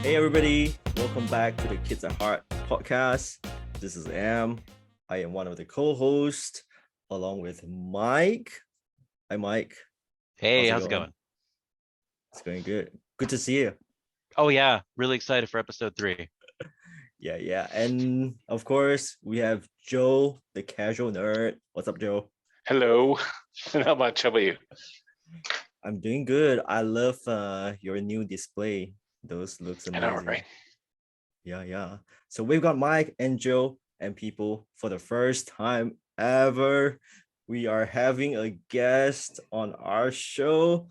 Hey everybody, welcome back to the Kids at Heart podcast. This is Am. I am one of the co-hosts along with Mike. Hi Mike. Hey, how's it going? It's going good. Good to see you. Oh yeah, really excited for episode 3. Yeah. And of course, we have Joe, the casual nerd. What's up, Joe? Hello. Not much. How about you? I'm doing good. I love your new display. Those looks I amazing. know, right? Yeah. So we've got Mike and Joe and people for the first time ever. We are having a guest on our show.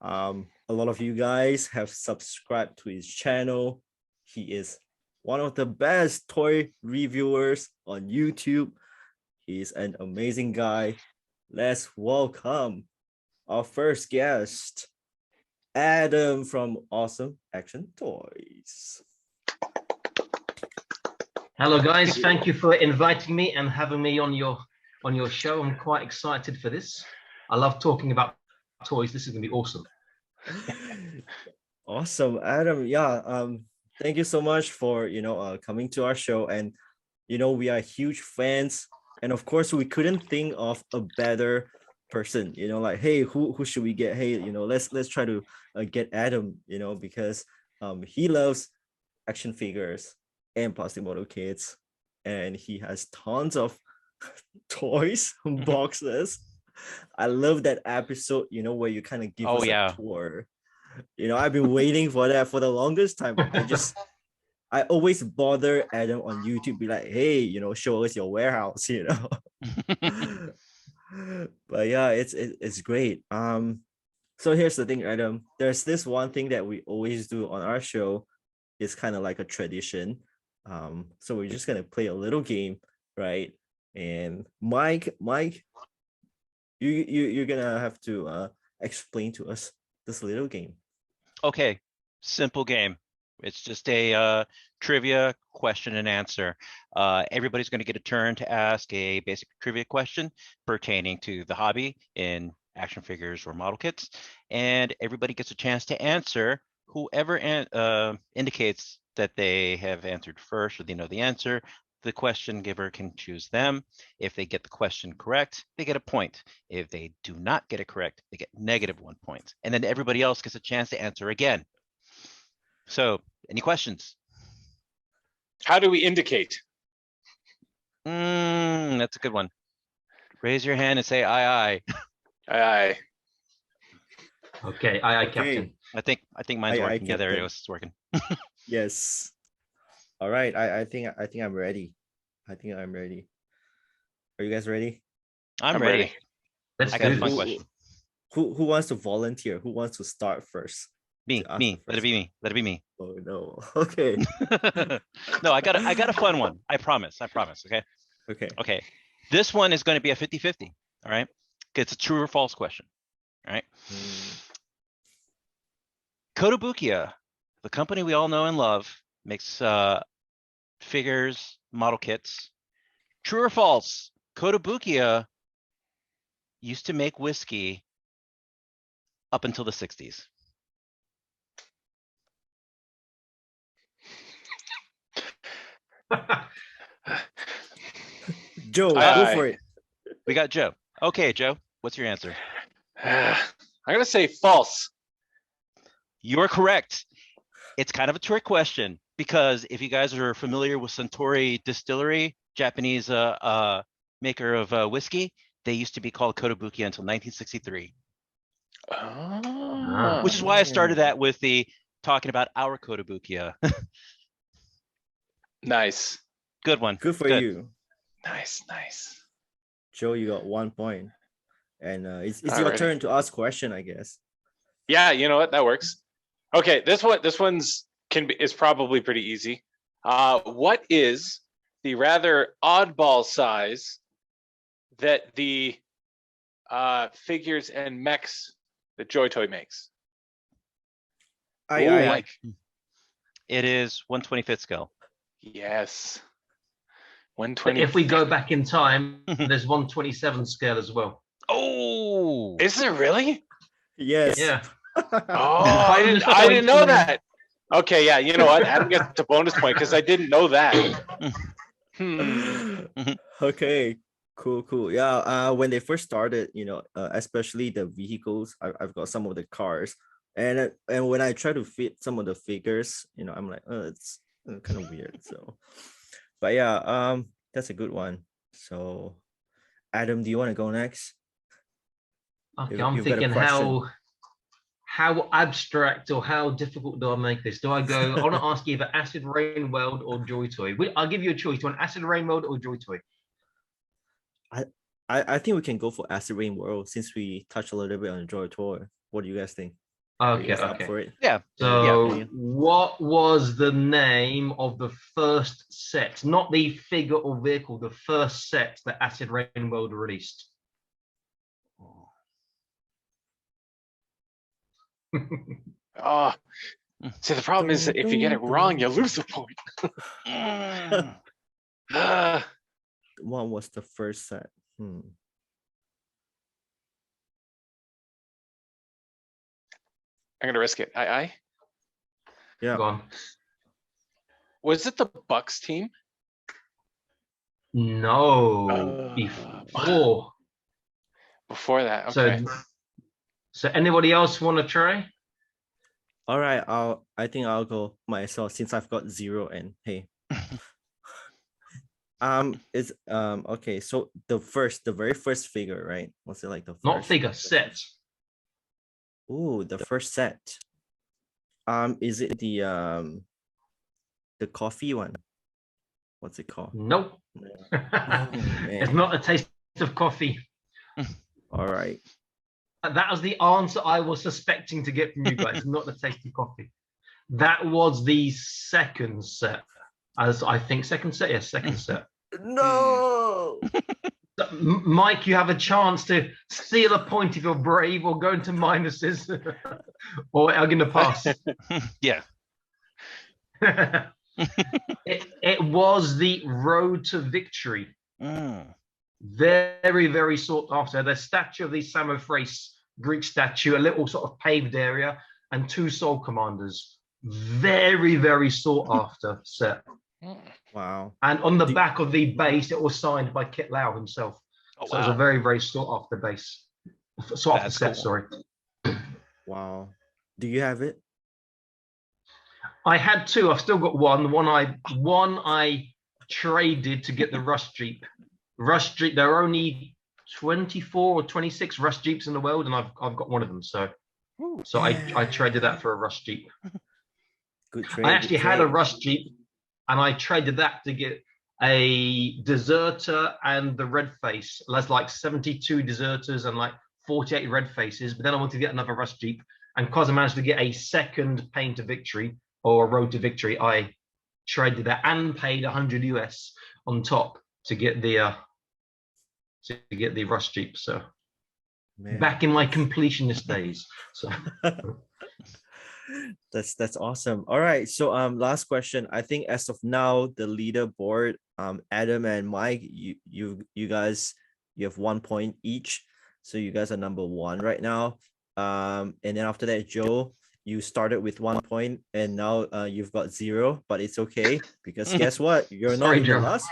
A lot of you guys have subscribed to his channel. He is one of the best toy reviewers on YouTube. He's an amazing guy. Let's welcome our first guest, Adam from Awesome Action Toys. Hello guys, thank you for inviting me and having me on your show. I'm quite excited for this. I love talking about toys. This is gonna be awesome. Awesome, Adam. Yeah, thank you so much for coming to our show. And we are huge fans, and of course we couldn't think of a better person, like, hey, who should we get? Hey, let's try to get Adam, because he loves action figures and plastic model kits, and he has tons of toys boxes. I love that episode, where you kind of give us a tour. I've been waiting for that for the longest time. I always bother Adam on YouTube, be like, hey, show us your warehouse, But yeah, it's great. So here's the thing, Adam. There's this one thing that we always do on our show. It's kind of like a tradition. So we're just gonna play a little game, right? And Mike, you're gonna have to explain to us this little game. Okay, simple game. It's just a trivia question and answer. Everybody's going to get a turn to ask a basic trivia question pertaining to the hobby in action figures or model kits, and everybody gets a chance to answer. Whoever indicates that they have answered first or they know the answer, the question giver can choose them. If they get the question correct, they get a point. If they do not get it correct, they get -1 point. And then everybody else gets a chance to answer again. So, any questions? How do we indicate? That's a good one. Raise your hand and say aye. Aye. Okay, aye, Captain. I think mine's working. Yeah, there it goes. It's working. Yes. All right. I think I'm ready. I think I'm ready. Are you guys ready? I'm ready. Let's I got a do fun this. question. Who wants to volunteer? Who wants to start first? Me. Let it be me. Oh no. Okay. No, I got a fun one. I promise. Okay. Okay. This one is going to be a 50-50. All right. It's a true or false question. All right. Kotobukiya, the company we all know and love, makes figures, model kits. True or false? Kotobukiya used to make whiskey up until the 60s. Joe, go for it. We got Joe. Okay, Joe, what's your answer? I'm gonna say false. You're correct. It's kind of a trick question because if you guys are familiar with Suntory Distillery, Japanese maker of whiskey, they used to be called Kotobukiya until 1963. Oh. Which is why I started that with the talking about our Kotobukiya. Nice. Good one. Good for you. Nice. Joe, you got 1 point. And it's your Alrighty. turn to ask question, I guess. Yeah, you know what? That works. Okay, this one's is probably pretty easy. What is the rather oddball size that the figures and mechs that Joytoy makes? I It is 1/25th scale. Yes. 120. If we go back in time, there's 1/27 scale as well. Oh, Is it really? yes. Yeah. Oh, I didn't know that. Okay, yeah, you know what? Adam gets a bonus point because I didn't know that. Okay, cool. Yeah, when they first started, especially the vehicles, I've got some of the cars, and when I try to fit some of the figures, I'm like, it's kind of weird. So, but yeah, that's a good one. So, Adam, do you want to go next? Okay, I'm thinking how abstract or how difficult do I make this? Do I go? I want to ask you either Acid Rain World or Joytoy. I'll give you a choice. Do you want Acid Rain World or Joytoy? I think we can go for Acid Rain World since we touched a little bit on Joytoy. What do you guys think? Okay, Up for it? Yeah. So, what was the name of the first set? Not the figure or vehicle, the first set that Acid Rain World released. Oh, see, the problem is that if you get it wrong, you lose a point. What was the first set? I'm gonna risk it. I. Yeah. Go on. Was it the Bucks team? No, before. Before that, okay. So anybody else want to try? All right, I think I'll go myself since I've got 0 and hey. It's okay, so the very first figure, right? What's it like the first? Not figure, set. Ooh, the first set. Is it the coffee one? What's it called? Nope. It's not a taste of coffee. All right. That was the answer I was suspecting to get from you guys, not the taste of coffee. That was the second set. As I think second set, yes, second set. No. Mike, you have a chance to steal a point if you're brave or go into minuses. Or I'm going to pass. Yeah. It was the Road to Victory. Very, very sought after. The statue of the Samothrace Greek statue, a little sort of paved area, and 2 soul commanders. Very, very sought after set. Wow. And on the back of the base, it was signed by Kit Lau himself. Oh, so it was a very, very sought after base. Sought after set, sorry. Wow. Do you have it? I had 2. I've still got one. One I traded to get the Rust Jeep. Rust Jeep. There are only 24 or 26 Rust Jeeps in the world, and I've got one of them. So I traded that for a Rust Jeep. Good trade. I actually had a Rust Jeep, and I traded that to get a Deserter and the Red Face. That's like 72 Deserters and like 48 Red Faces. But then I wanted to get another Rust Jeep, and because I managed to get a second Pain to Victory or a Road to Victory, I traded that and paid 100 US on top to get the Rust Jeep. So back in my completionist days. So that's awesome. All right, so last question. I think as of now the leaderboard, Adam and Mike, you guys, you have 1 point each, so you guys are number 1 right now. And then after that, Joe, you started with 1 point and now you've got 0, but it's okay because guess what, you're not in the last.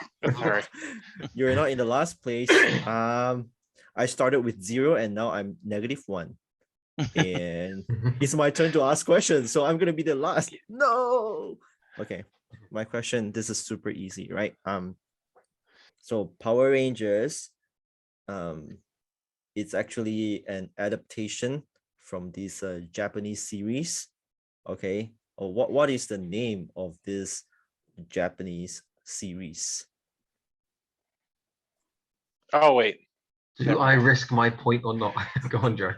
You're not in the last place. I started with 0 and now I'm -1. And it's my turn to ask questions, so I'm gonna be the last. No. Okay, my question, this is super easy, right? So Power Rangers, it's actually an adaptation from this Japanese series. Okay, what is the name of this Japanese series? Oh wait, do I risk my point or not? Go on, Joe.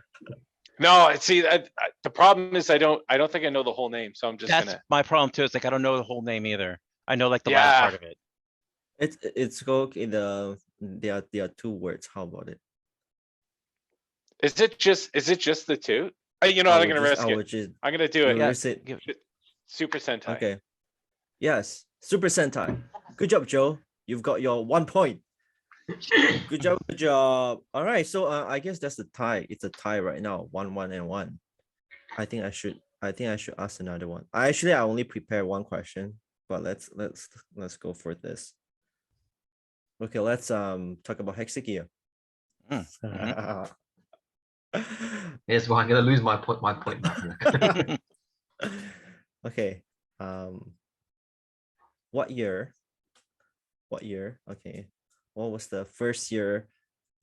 no. See, the problem is I don't think I know the whole name, so I'm just That's gonna. my problem too. It's like I don't know the whole name either. I know like the last part of it. It's called in the there are 2 words. How about it? Is it just the 2? You know, I'm gonna risk it. I'm gonna do it. Yeah. Super Sentai. Okay. Yes, Super Sentai. Good job, Joe. You've got your 1 point. Good job. Good job. All right. So I guess that's the tie. It's a tie right now. 1-1 and 1. I think I should I think I should ask another one. I only prepared one question, but let's go for this. Okay, let's talk about Hexagear. Here's why I'm gonna lose my point back. Okay. What year? Okay. What was the first year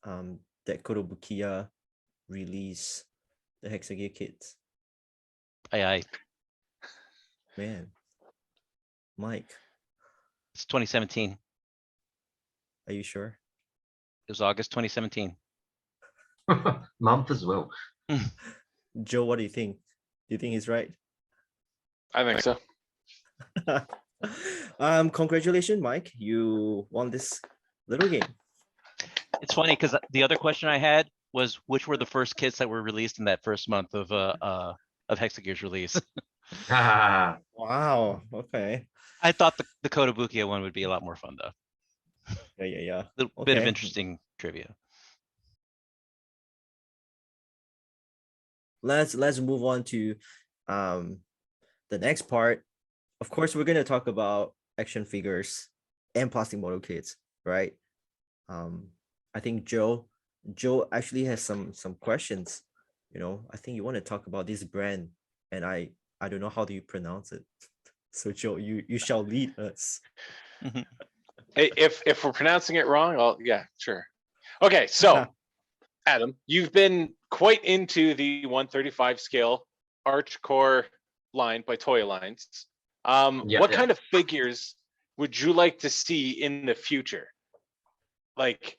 that Kotobukiya released the Hexagear kits? Aye. Man. Mike, It's 2017. are you sure? It was August 2017. Month as well. Joe, what do you think? Do you think he's right? I think so. Congratulations, Mike. You won this little game. It's funny because the other question I had was which were the first kits that were released in that first month of Hexagear's release. Ah, Wow. Okay. I thought the Kotobukiya one would be a lot more fun though. Yeah. A little bit of Okay. interesting trivia. Let's move on to the next part. Of course, we're gonna talk about action figures and plastic model kits, right? I think Joe actually has some questions. You know, I think you want to talk about this brand, and I don't know how do you pronounce it. So Joe, you shall lead us. Hey, if we're pronouncing it wrong, yeah, sure. Okay, so Adam, you've been quite into the 135 scale Arch Core line by Toy Lines. What kind of figures would you like to see in the future? Like,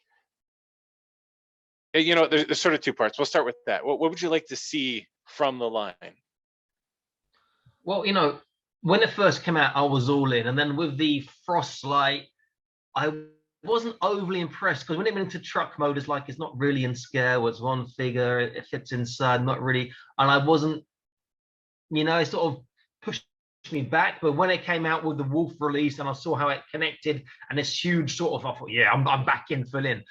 you know, there's sort of two parts. We'll start with that. What would you like to see from the line? well, you know, when it first came out, I was all in, and then with the Frostlight, I wasn't overly impressed because when it went into truck mode, it's like it's not really in scale. It's one figure, it fits inside, not really, and I wasn't, you know, it sort of pushed me back. But when it came out with the Wolf release and I saw how it connected and this huge sort of, I thought, yeah, I'm back in, full in.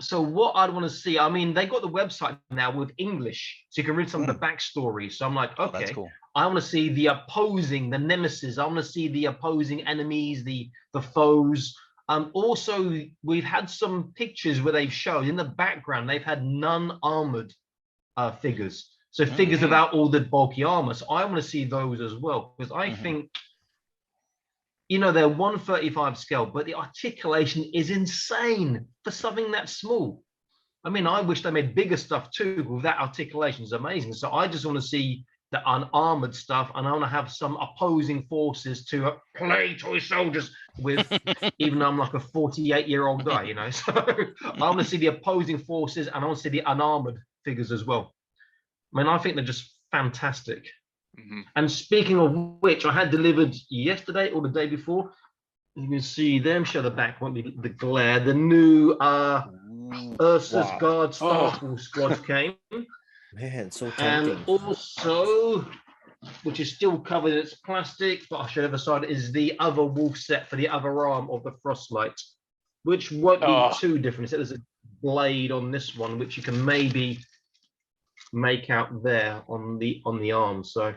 So what I'd want to see, I mean, they got the website now with English, so you can read some of the backstory. So I'm like, okay, That's cool. I want to see the opposing, the nemesis. I want to see the opposing enemies, the foes. Also, we've had some pictures where they've shown in the background they've had non-armored figures. So figures without all the bulky armor. So I want to see those as well because I think, you know, they're 135 scale, but the articulation is insane for something that small. I mean, I wish they made bigger stuff too, but that articulation is amazing. So I just want to see the unarmored stuff, and I want to have some opposing forces to play toy soldiers with, even though I'm like a 48-year-old guy, you know. So I want to see the opposing forces, and I want to see the unarmored figures as well. I mean, I think they're just fantastic. And speaking of which, I had delivered yesterday or the day before. You can see them, show the back, won't be the glare. The new Ursus Guard Starfall squads came. Man, so tempting. And also, which is still covered in its plastic, but I'll show the other side, is the other wolf set for the other arm of the Frostlight, which won't be too different. So there's a blade on this one, which you can maybe make out there on the arm. So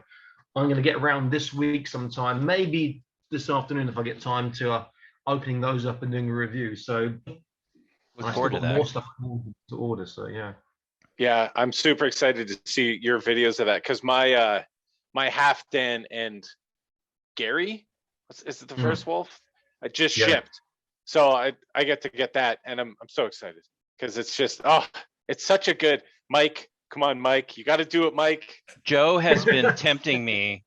I'm going to get around this week sometime, maybe this afternoon if I get time, to opening those up and doing a review. So Look forward to that. More stuff to order. So yeah, I'm super excited to see your videos of that because my my half Dan and Gary, is it the first wolf? I just shipped, so I get to get that, and I'm so excited because it's just it's such a good Mike. Come on, Mike, you got to do it, Mike. Joe has been tempting me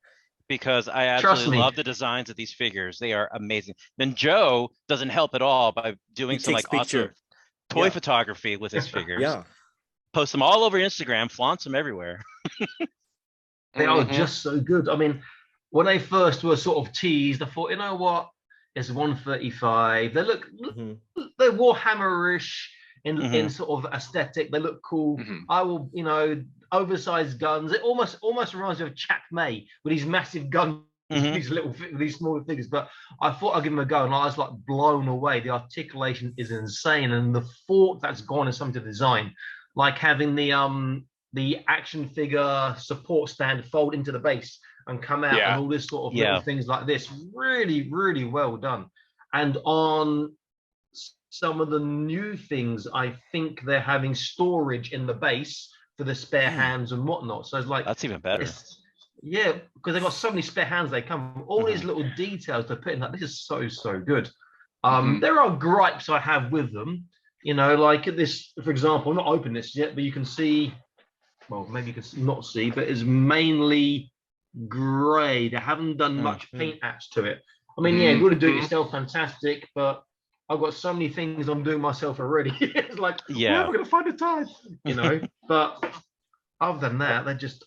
because I absolutely love the designs of these figures. They are amazing. Then Joe doesn't help at all by doing some like awesome toy photography with his figures. Post them all over Instagram, flaunts them everywhere. They are just so good. I mean, when they first were sort of teased, I thought, you know what? It's 135. They look, they're Warhammer-ish in sort of aesthetic. They look cool. I will, you know, oversized guns. It almost reminds me of Chap May with these massive guns, these smaller figures. But I thought I'd give them a go, and I was like blown away. The articulation is insane, and the thought that's gone in some of the design, like having the the action figure support stand fold into the base and come out, Yeah. and all this sort of little things like this. Really, really well done. And on some of the new things, I think they're having storage in the base for the spare hands and whatnot. So it's like, That's even better. Yeah, because they've got so many spare hands. They come all these little details to put in. Like, this is so good. There are gripes I have with them. You know, like this, for example, I'm not open this yet, but you can see. Well, maybe you can not see, but it's mainly grey. They haven't done much paint apps to it. I mean, yeah, if you want to do it yourself, fantastic. But I've got so many things I'm doing myself already. It's like, where am I going to find the time? You know. But other than that, they're just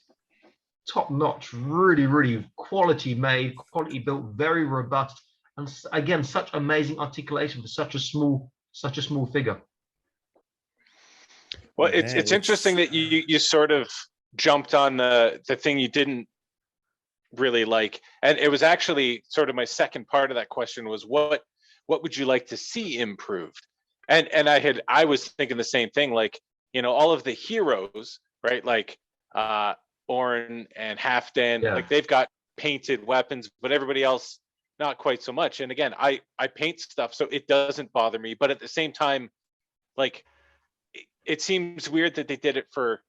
top notch, really, really quality made, quality built, very robust, and again, such amazing articulation for such a small figure. Well, it's interesting that you sort of jumped on the thing you didn't really like, and it was actually sort of my second part of that question was what would you like to see improved? And I was thinking the same thing, like, you know, all of the heroes, right? Like Orn and Halfdan, like they've got painted weapons, but everybody else not quite so much. And again, I paint stuff, so it doesn't bother me, but at the same time, like, it seems weird that they did it for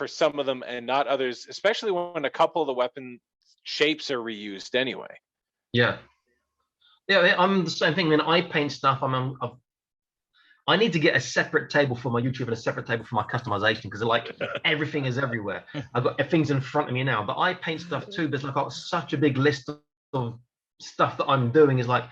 some of them and not others, especially when a couple of the weapon shapes are reused anyway. Yeah, I'm the same thing. When I paint stuff, I need to get a separate table for my YouTube and a separate table for my customization, because like everything is everywhere. I've got things in front of me now, but I paint stuff too. But I've got such a big list of stuff that I'm doing. Is like,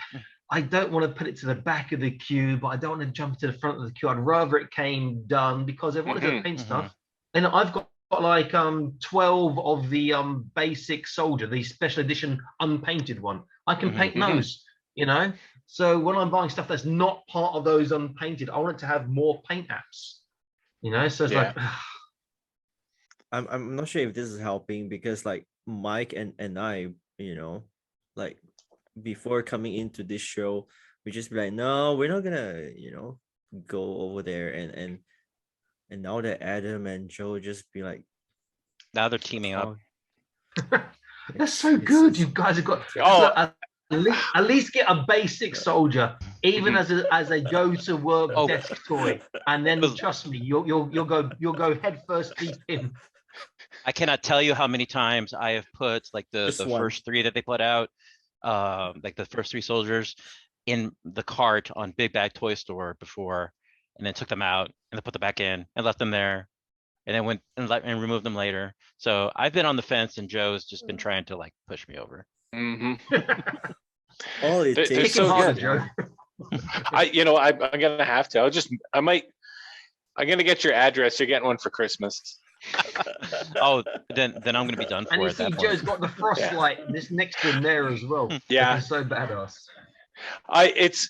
I don't want to put it to the back of the queue, but I don't want to jump to the front of the queue. I'd rather it came done, because if I want to paint stuff, and I've got like 12 of the basic soldier, the special edition unpainted one. I can paint those, you know. So when I'm buying stuff that's not part of those unpainted, I want it to have more paint apps, you know. So it's like, I'm not sure if this is helping, because like Mike and I, you know, like before coming into this show, we just be like, no, we're not gonna, you know, go over there, and now that Adam and Joe just be like, now they're teaming up. That's so good. You guys have got at least get a basic soldier, even as a go to work desk toy, and then trust me, you'll go head first deep in. I cannot tell you how many times I have put like the first three that they put out, like the first three soldiers, in the cart on Big Bag Toy Store before, and then took them out and then put them back in and left them there, and then went and removed them later. So I've been on the fence, and Joe's just been trying to like push me over. All it takes. So harder, Joe. I'm gonna have to. I'm gonna get your address. You're getting one for Christmas. Oh, then I'm gonna be done for. And you at see, that Joe's point. got the frostlight this next to him there as well. Yeah, it's so badass. I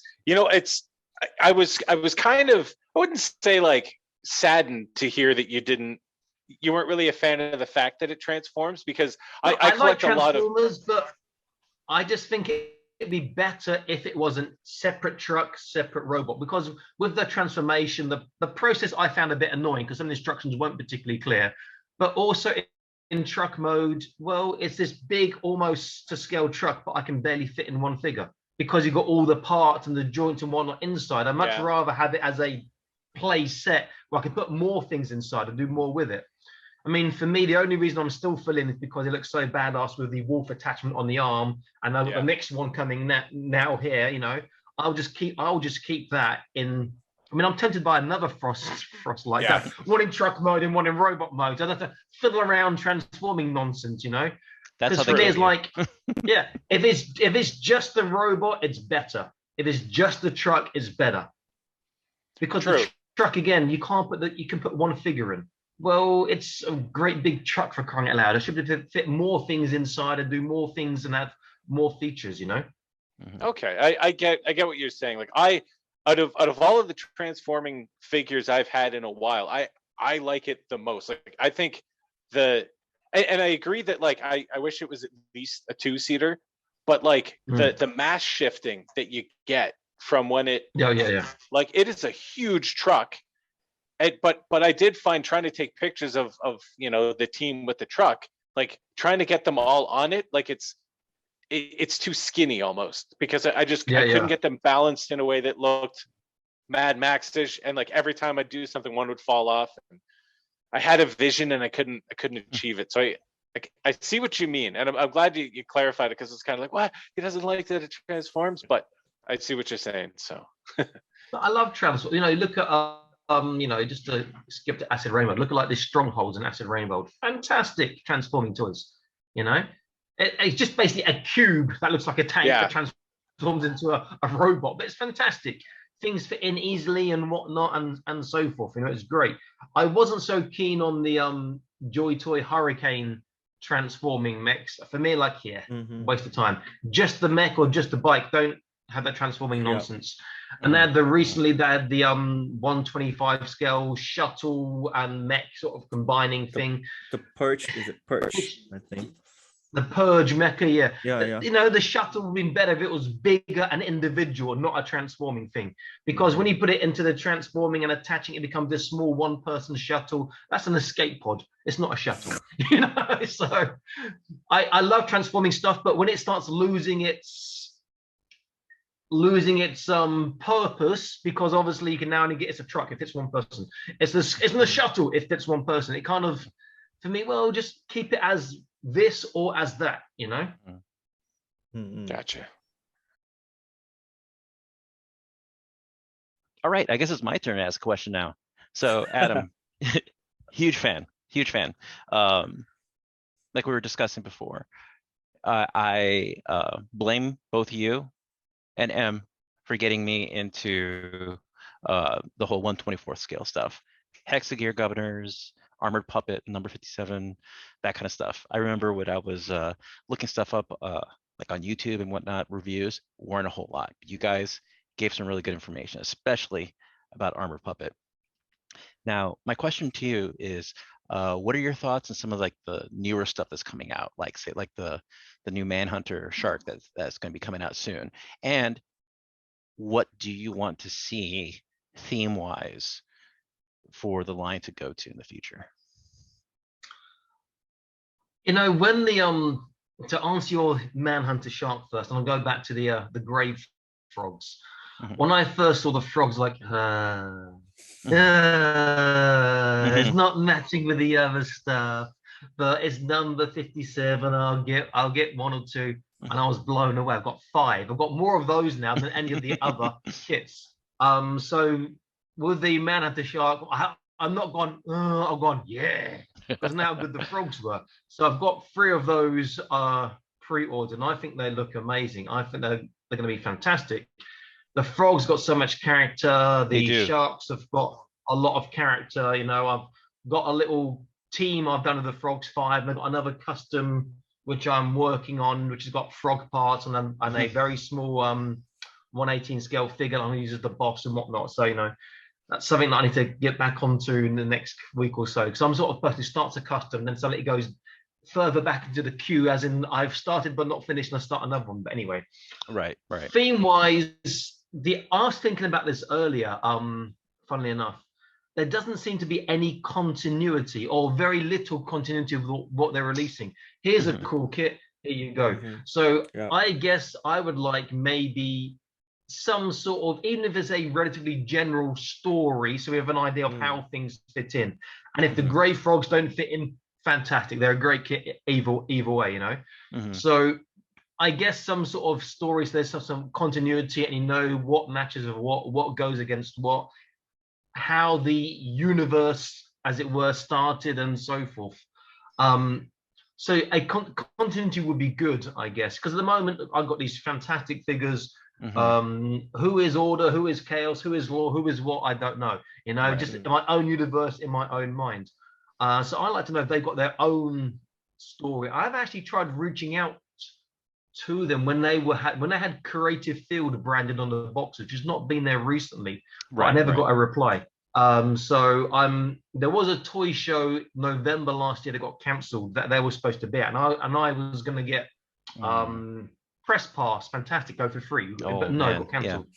was kind of, I wouldn't say like saddened to hear that you weren't really a fan of the fact that it transforms, because I collect like a lot of Transformers, but I just think it'd be better if it wasn't separate truck, separate robot, because with the transformation, the process I found a bit annoying, because some of the instructions weren't particularly clear. But also in truck mode, well, it's this big, almost to scale truck, but I can barely fit in one figure, because you've got all the parts and the joints and whatnot inside. I'd much rather have it as a play set where I can put more things inside and do more with it. I mean, for me, the only reason I'm still filling is because it looks so badass with the wolf attachment on the arm, and I've got the next one coming now here. You know, I'll just keep that in. I mean, I'm tempted by another frost like that. One in truck mode and one in robot mode. So I have to fiddle around transforming nonsense, you know. Because for me, it's like, if it's just the robot, it's better. If it's just the truck, it's better. Because the truck, again, you can put one figure in. Well, it's a great big truck, for crying out loud. I should be able to fit more things inside and do more things and have more features, you know? Okay, I get what you're saying. Like, out of all of the transforming figures I've had in a while, I like it the most. Like, I think and I agree that like I wish it was at least a 2-seater, but like the mass shifting that you get from when it like, it is a huge truck. but I did find trying to take pictures of the team with the truck, like trying to get them all on it, like it's too skinny almost, because I couldn't get them balanced in a way that looked Mad Max-ish, and like every time I do something, one would fall off. And I had a vision and I couldn't achieve it. So I see what you mean, and I'm glad you clarified it, because it's kind of like, what, he doesn't like that it transforms, but I see what you're saying. So I love Transform. Look at just to skip to Acid Rainbow. Look at like these strongholds in Acid Rainbow. Fantastic transforming toys. It's just basically a cube that looks like a tank that transforms into a robot, but it's fantastic. Things fit in easily and whatnot, and so forth. It's great. I wasn't so keen on the Joytoy Hurricane transforming mechs. For me, waste of time. Just the mech or just the bike. Don't have that transforming nonsense. And they had the 125 scale shuttle and mech sort of combining thing. The Purge, is it Purge? I think. The Purge mecha, yeah. Yeah. The shuttle would have been better if it was bigger and individual, not a transforming thing. Because when you put it into the transforming and attaching, it becomes this small one-person shuttle. That's an escape pod. It's not a shuttle. So I love transforming stuff, but when it starts losing its purpose, because obviously you can now only get, it's a truck if it's one person. It's the shuttle if it's one person. It kind of, for me, well, just keep it as this or as that, Gotcha. All right, I guess it's my turn to ask a question now. So Adam, huge fan. Like we were discussing before, I blame both you and M for getting me into the whole 1/24th scale stuff. Hexagear governors, armored puppet, number 57, that kind of stuff. I remember when I was looking stuff up like on YouTube and whatnot, reviews weren't a whole lot. You guys gave some really good information, especially about armored puppet. Now, my question to you is, what are your thoughts on some of like the newer stuff that's coming out, like say like the new Manhunter Shark that's going to be coming out soon? And what do you want to see theme-wise for the line to go to in the future? When to answer your Manhunter Shark first, and I'll go back to the grave frogs. When I first saw the frogs, like it's not matching with the other stuff, but it's number 57. I'll get one or two, and I was blown away. I've got 5. I've got more of those now than any of the other kits. So with the Manhunter Shark, I'm not gone. I've gone, yeah, because now how good the frogs were. So I've got 3 of those pre-ordered, and I think they look amazing. I think they're going to be fantastic. The frogs got so much character. The sharks have got a lot of character. I've got a little team I've done with the frogs 5. I've got another custom which I'm working on, which has got frog parts and a very small 1/18 scale figure I'm going to use as the boss and whatnot. So that's something that I need to get back onto in the next week or so, because I'm sort of person who starts a custom, then suddenly it goes further back into the queue, as in I've started but not finished, and I start another one. But anyway, right. Theme wise, I was thinking about this earlier. Funnily enough, there doesn't seem to be any continuity, or very little continuity of what they're releasing. Here's a cool kit. Here you go. So I guess I would like maybe some sort of, even if it's a relatively general story, so we have an idea of how things fit in. And if the grey frogs don't fit in, fantastic. They're a great kit either way, So I guess some sort of stories, there's some continuity, and what matches of what goes against what, how the universe, as it were, started and so forth. So a continuity would be good, I guess, because at the moment I've got these fantastic figures. Who is order, who is chaos, who is law, who is what, I don't know. Just in my own universe, in my own mind. So I like to know if they've got their own story. I've actually tried reaching out to them when they had Creative Field branded on the box, which has not been there recently. But I never got a reply. So there was a toy show November last year that got cancelled that they were supposed to be at, and I was going to get press pass, fantastic, go for free, but no, it got cancelled.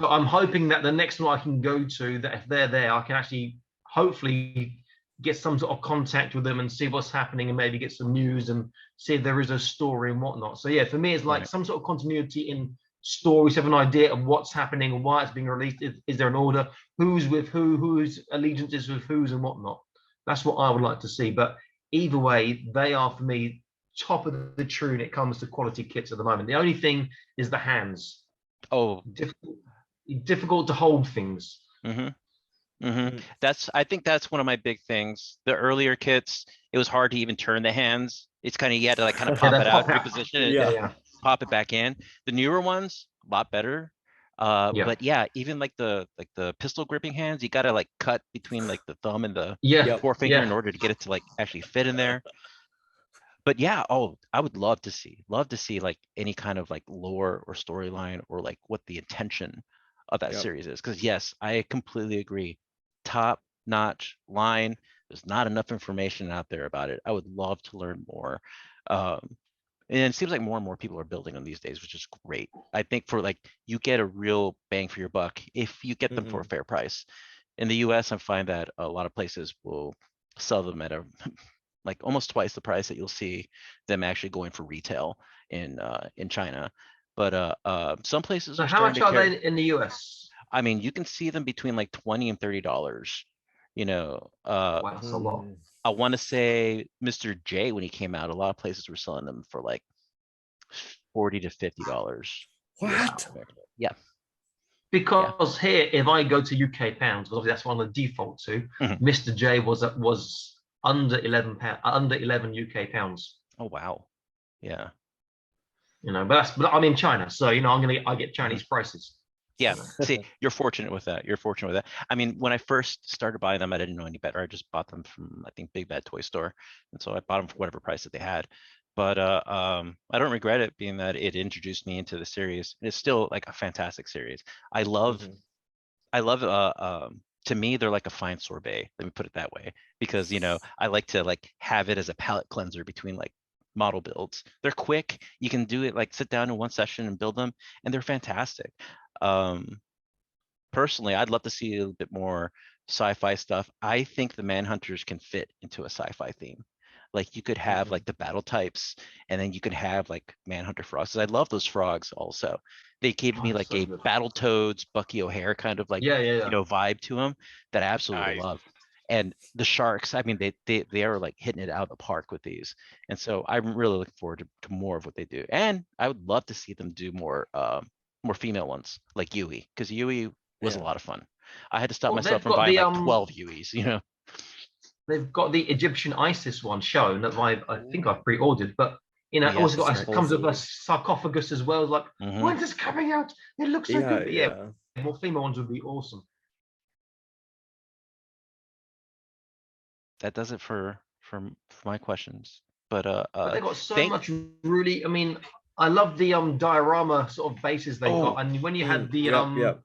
So I'm hoping that the next one I can go to, that if they're there, I can actually hopefully get some sort of contact with them and see what's happening and maybe get some news and see if there is a story and whatnot. So yeah, for me, it's like Right. some sort of continuity in stories, have an idea of what's happening and why it's being released. Is there an order? Who's with who? Whose allegiance is with whose and whatnot? That's what I would like to see. But either way, they are for me top of the tree when it comes to quality kits at the moment. The only thing is the hands. Oh, Difficult to hold things. I think that's one of my big things. The earlier kits, it was hard to even turn the hands. It's kind of, you had to like kind of pop they it out, pop out. reposition it, Yeah. pop it back in. The newer ones, a lot better. Yeah. But yeah, even like the pistol gripping hands, you gotta like cut between like the thumb and the Yeah. Yep. forefinger in Yeah. order to get it to like actually fit in there. But yeah, I would love to see like any kind of like lore or storyline or like what the intention of that Yep. series is. Because yes, I completely agree. Top notch line. There's not enough information out there about it. I would love to learn more. And it seems like more and more people are building them these days, which is great. I think for like you get a real bang for your buck if you get them for a fair price. In the US, I find that a lot of places will sell them at a like almost twice the price that you'll see them actually going for retail in China. But some places So are how starting much to are carry. they in the US? I mean, you can see them between like $20 and $30. You know, Wow, that's a lot. I want to say Mr. J, when he came out, a lot of places were selling them for like $40 to $50. What? Yeah. Because here, if I go to UK pounds, because obviously that's one of the default to, Mr. J was under £11, under 11 UK pounds. Oh wow. Yeah. You know, but I'm in China, so you know I get Chinese prices. Yeah. See, you're fortunate with that. You're fortunate with that. I mean, when I first started buying them, I didn't know any better. I just bought them from, I think, Big Bad Toy Store, and so I bought them for whatever price that they had. But I don't regret it, being that it introduced me into the series. It's still like a fantastic series. I love to me, they're like a fine sorbet, let me put it that way, because you know I like to like have it as a palate cleanser between like model builds. They're quick, you can do it like sit down in one session and build them, and they're fantastic. Personally, I'd love to see a little bit more sci-fi stuff. I think the Manhunters can fit into a sci-fi theme. Like you could have like the battle types, and then you could have like Manhunter frogs. 'Cause I love those frogs also. They gave me like so a good. Battle Toads, Bucky O'Hare kind of like Yeah. you know vibe to them that I absolutely Nice. love. And the sharks, I mean, they are like hitting it out of the park with these. And so I'm really looking forward to more of what they do. And I would love to see them do more female ones like Yui, because Yui was a lot of fun. I had to stop Well, myself they've from got buying the like 12 Yuis, you know. they've got the Egyptian Isis one shown that I think I've pre-ordered, but you know, it Yes, also got that's it right. comes with a Hopefully. sarcophagus as well. Like, when's this coming out? It looks so good. But yeah, more female ones would be awesome. That does it for my questions. But But they got so much really. I mean, I love the diorama sort of bases they got, and when you had the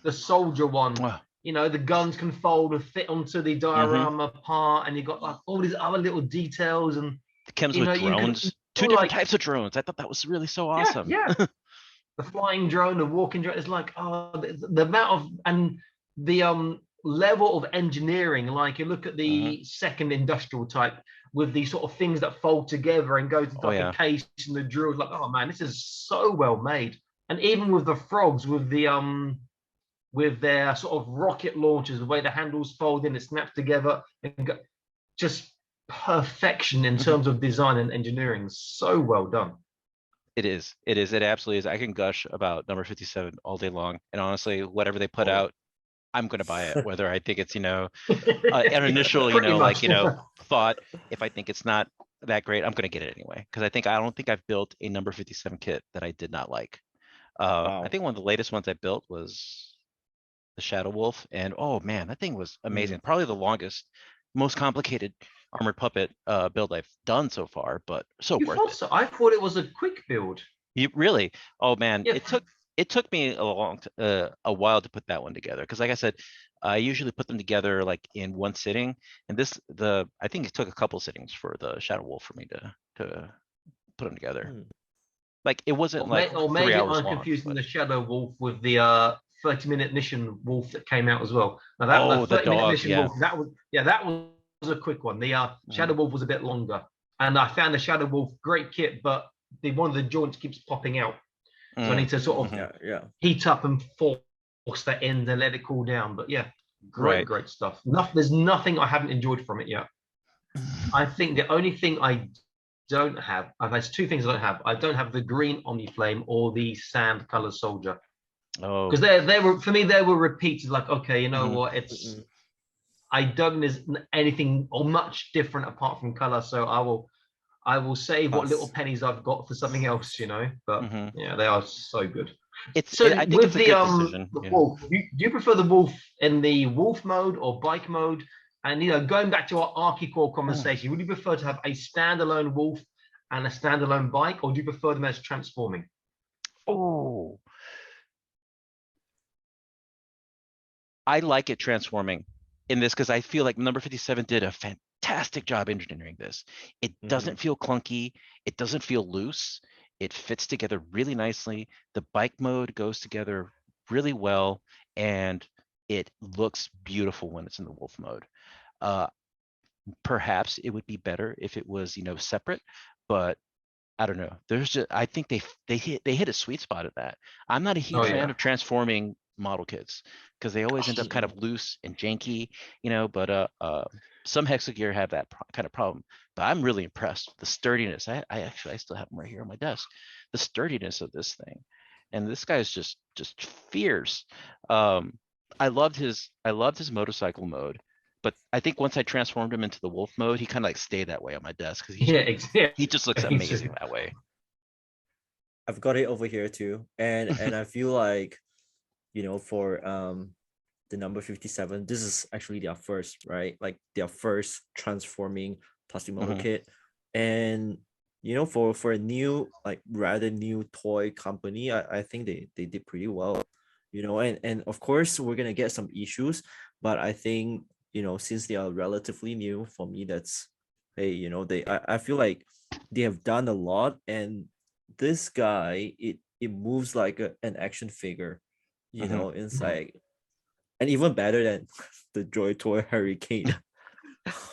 the soldier one, you know, the guns can fold and fit onto the diorama part, and you got like all these other little details, and it comes you know, with drones. Two like, different types of drones. I thought that was really so awesome. Yeah. The flying drone, the walking drone. It's like, oh, the amount of and the level of engineering. Like you look at the second industrial type with these sort of things that fold together and go to like a case and the drill. Like, oh man, this is so well made. And even with the frogs, with their sort of rocket launchers, the way the handles fold in, it snaps together, and just perfection in terms of design and engineering. So well done. It is. It absolutely is. I can gush about number 57 all day long. And honestly, whatever they put out, I'm going to buy it, whether I think it's, you know, an initial, you know, like, you know, thought. If I think it's not that great, I'm going to get it anyway. Because I don't think I've built a number 57 kit that I did not like. I think one of the latest ones I built was the Shadow Wolf. And oh man, that thing was amazing. Probably the longest, most complicated armored puppet build I've done so far, but so worth it. So? I thought it was a quick build. You really? Oh man, it took me a while to put that one together, because like I said, I usually put them together like in one sitting, and I think it took a couple sittings for the Shadow Wolf for me to put them together. Like it wasn't like or 3 maybe hours I'm long. confusing the Shadow Wolf with the 30-minute mission wolf that came out as well. Now that Oh, the 30-minute dog, mission yeah. wolf, that was a quick one. The Shadow Wolf was a bit longer, and I found the Shadow Wolf great kit, but one of the joints keeps popping out, so I need to sort of heat up and force that end and let it cool down. But yeah, great stuff. There's nothing I haven't enjoyed from it yet. I think the only thing I don't have, there's two things I don't have. I don't have the green Omniflame or the sand color soldier. Oh, Because they were, for me, they were repeated. Like, okay, you know what? I don't think there's anything or much different apart from color. So I will save what little pennies I've got for something else, you know. But yeah, they are so good. I think with it's a good decision. The wolf, do you prefer the wolf in the wolf mode or bike mode? And you know, going back to our Archicore conversation, would you prefer to have a standalone wolf and a standalone bike, or do you prefer them as transforming? Oh, I like it transforming in this because I feel like number 57 did a fantastic job engineering this. It doesn't feel clunky. It doesn't feel loose. It fits together really nicely. The bike mode goes together really well, and it looks beautiful when it's in the wolf mode. Perhaps it would be better if it was, you know, separate, but I don't know. I think they hit a sweet spot at that. I'm not a huge fan of transforming model kits because they always end up kind of loose and janky, you know, but some Hexagear have that kind of problem. But I'm really impressed with the sturdiness. I still have them right here on my desk. The sturdiness of this thing. And this guy is just fierce. I loved his motorcycle mode. But I think once I transformed him into the wolf mode, he kind of like stayed that way on my desk because he just looks amazing that way. I've got it over here too, and I feel like, you know, for the number 57, this is actually their first, right? Like their first transforming plastic model kit, and you know, for a new, like rather new toy company, I think they did pretty well, you know, and of course we're gonna get some issues, but I think, you know, since they are relatively new, for me, that's, hey, you know, I feel like they have done a lot, and this guy, it moves like an action figure, you know, inside, and even better than the Joytoy Hurricane.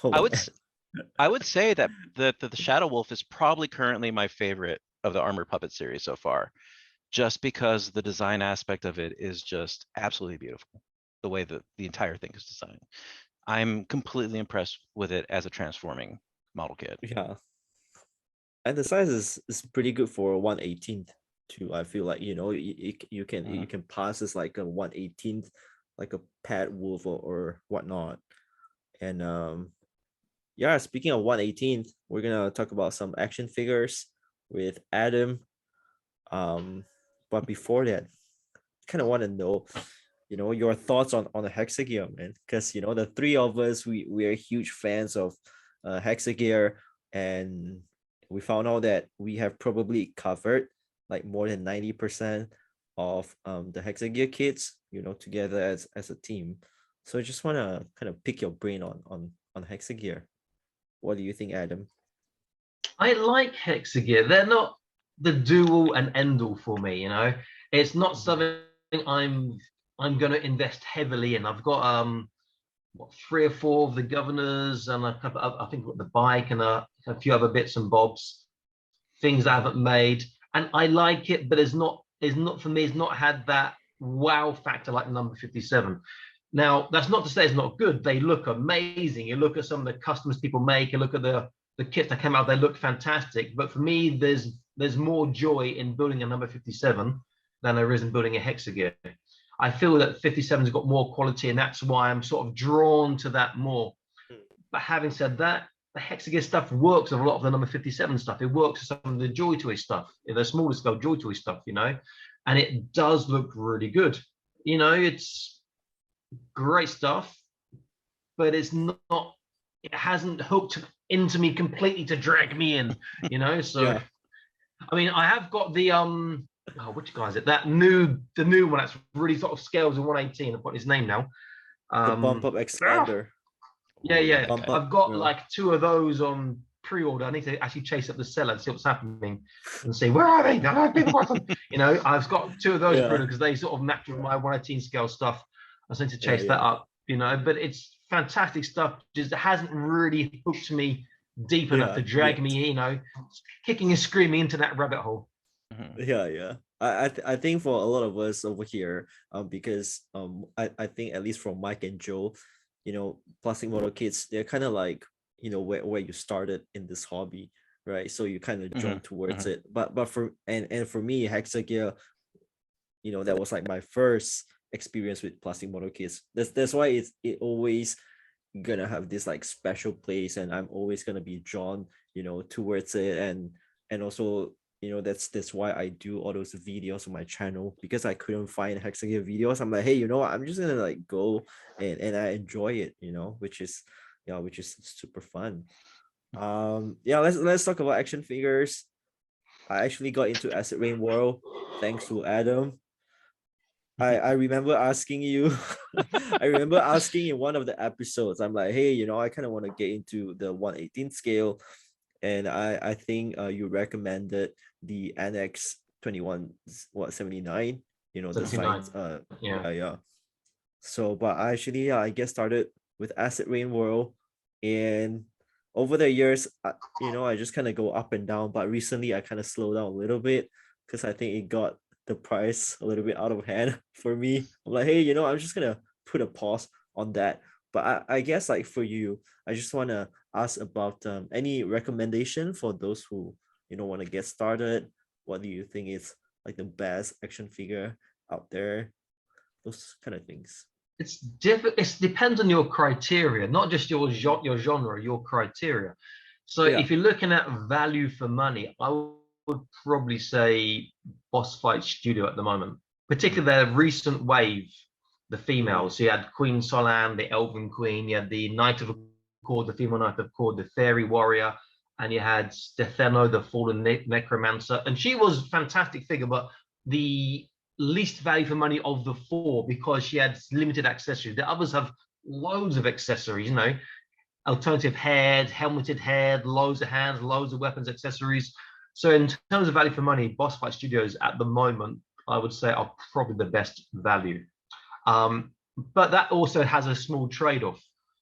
I would say that the Shadow Wolf is probably currently my favorite of the Armored Puppet series so far, just because the design aspect of it is just absolutely beautiful. The way that the entire thing is designed. I'm completely impressed with it as a transforming model kit. Yeah. And the size is pretty good for a 1/18th too. I feel like, you know, you can pass as like a 1/18th, like a pet wolf or whatnot. And yeah, speaking of 1/18th, we're gonna talk about some action figures with Adam. But before that, kind of want to know, you know, your thoughts on the Hexagear, man, because, you know, the three of us, we are huge fans of Hexagear, and we found out that we have probably covered like more than 90% of the Hexagear kits, you know, together as a team. So I just want to kind of pick your brain on Hexagear. What do you think, Adam? I like Hexagear. They're not the do-all and end-all for me, you know. It's not something I'm going to invest heavily in. I've got 3 or 4 of the governors, and a couple. I think the bike and a few other bits and bobs, things I haven't made, and I like it, but it's not for me. It's not had that wow factor like number 57. Now, that's not to say it's not good. They look amazing. You look at some of the customs people make. You look at the kits that came out. They look fantastic. But for me, there's more joy in building a number 57 than there is in building a Hexagear. I feel that 57's got more quality, and that's why I'm sort of drawn to that more. But having said that, the Hexagear stuff works with a lot of the number 57 stuff. It works with some of the Joytoy stuff, the smaller scale Joytoy stuff, you know, and it does look really good. You know, it's great stuff, but it hasn't hooked into me completely to drag me in, you know. So yeah. I mean, I have got the which guy is it? The new one that's really sort of scales in 1/18. I've got his name now. The bump up expander. Yeah. I've got like 2 of those on pre-order. I need to actually chase up the seller and see what's happening and see where are they. I've been working. You know, I've got 2 of those Yeah. pre-ordered because they sort of match with my 118 scale stuff. I just need to chase Yeah, that yeah. up. You know, but it's fantastic stuff. Just hasn't really hooked me deep enough to drag me, you know, kicking and screaming into that rabbit hole. Yeah. I think for a lot of us over here, because I think at least from Mike and Joe, you know, plastic model kits, they're kind of like, you know, where you started in this hobby, right? So you kind of jump towards it. But for for me, Hexagear, you know, that was like my first experience with plastic model kits. That's why it always gonna have this like special place, and I'm always gonna be drawn, you know, towards it. And also, you know, that's why I do all those videos on my channel, because I couldn't find Hexagear videos. I'm like, hey, you know what, I'm just gonna like go and I enjoy it, you know, which is super fun. Yeah, let's talk about action figures. I actually got into Acid Rain World thanks to Adam. I remember asking you, I remember asking in one of the episodes, I'm like, hey, you know, I kind of want to get into the 1/18 scale. And I think you recommended the NX 2179, you know, the 79, science, yeah. yeah. So, but I actually, I guess started with Acid Rain World, and over the years, you know, I just kind of go up and down. But recently, I kind of slowed down a little bit because I think it got the price a little bit out of hand for me. I'm like, hey, you know, I'm just gonna put a pause on that. But I guess like for you, I just want to ask about any recommendation for those who, you know, want to get started. What do you think is like the best action figure out there? Those kind of things. It's different. It depends on your criteria, not just your genre, your criteria. So Yeah. if you're looking at value for money, I would probably say Boss Fight Studio at the moment, particularly their recent wave, the females. So you had Queen Solan, the Elven Queen, you had the Knight of Accord, the female Knight of Accord, the Fairy Warrior, and you had Stefano, the Fallen Necromancer. And she was a fantastic figure, but the least value for money of the 4 because she had limited accessories. The others have loads of accessories, you know, alternative head, helmeted head, loads of hands, loads of weapons, accessories. So in terms of value for money, Boss Fight Studios at the moment, I would say, are probably the best value. But that also has a small trade-off.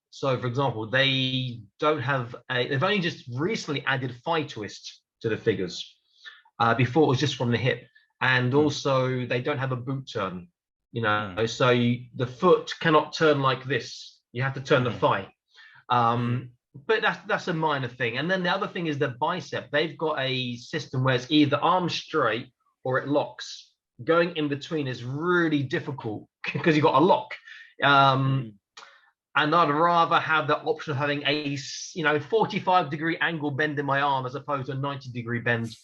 So for example, they don't have they've only just recently added thigh twist to the figures. Before it was just from the hip. And also they don't have a boot turn, you know, so the foot cannot turn like this. You have to turn the thigh. But that's a minor thing. And then the other thing is the bicep. They've got a system where it's either arm straight or it locks. Going in between is really difficult because you've got a lock. And I'd rather have the option of having a, you know, 45-degree angle bend in my arm as opposed to a 90-degree bend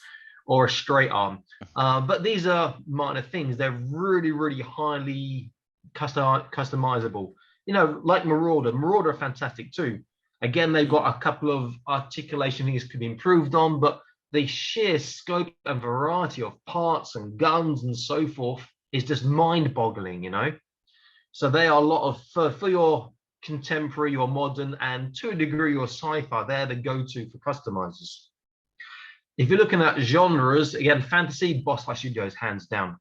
or a straight arm. But these are minor things. They're really, really highly customizable. You know, like Marauder. Marauder are fantastic too. Again, they've got a couple of articulation things could be improved on, but the sheer scope and variety of parts and guns and so forth is just mind-boggling, you know? So they are a lot of, for your contemporary, your modern, and to a degree your sci-fi, they're the go-to for customizers. If you're looking at genres, again, fantasy, Boss Fight Studios, hands down.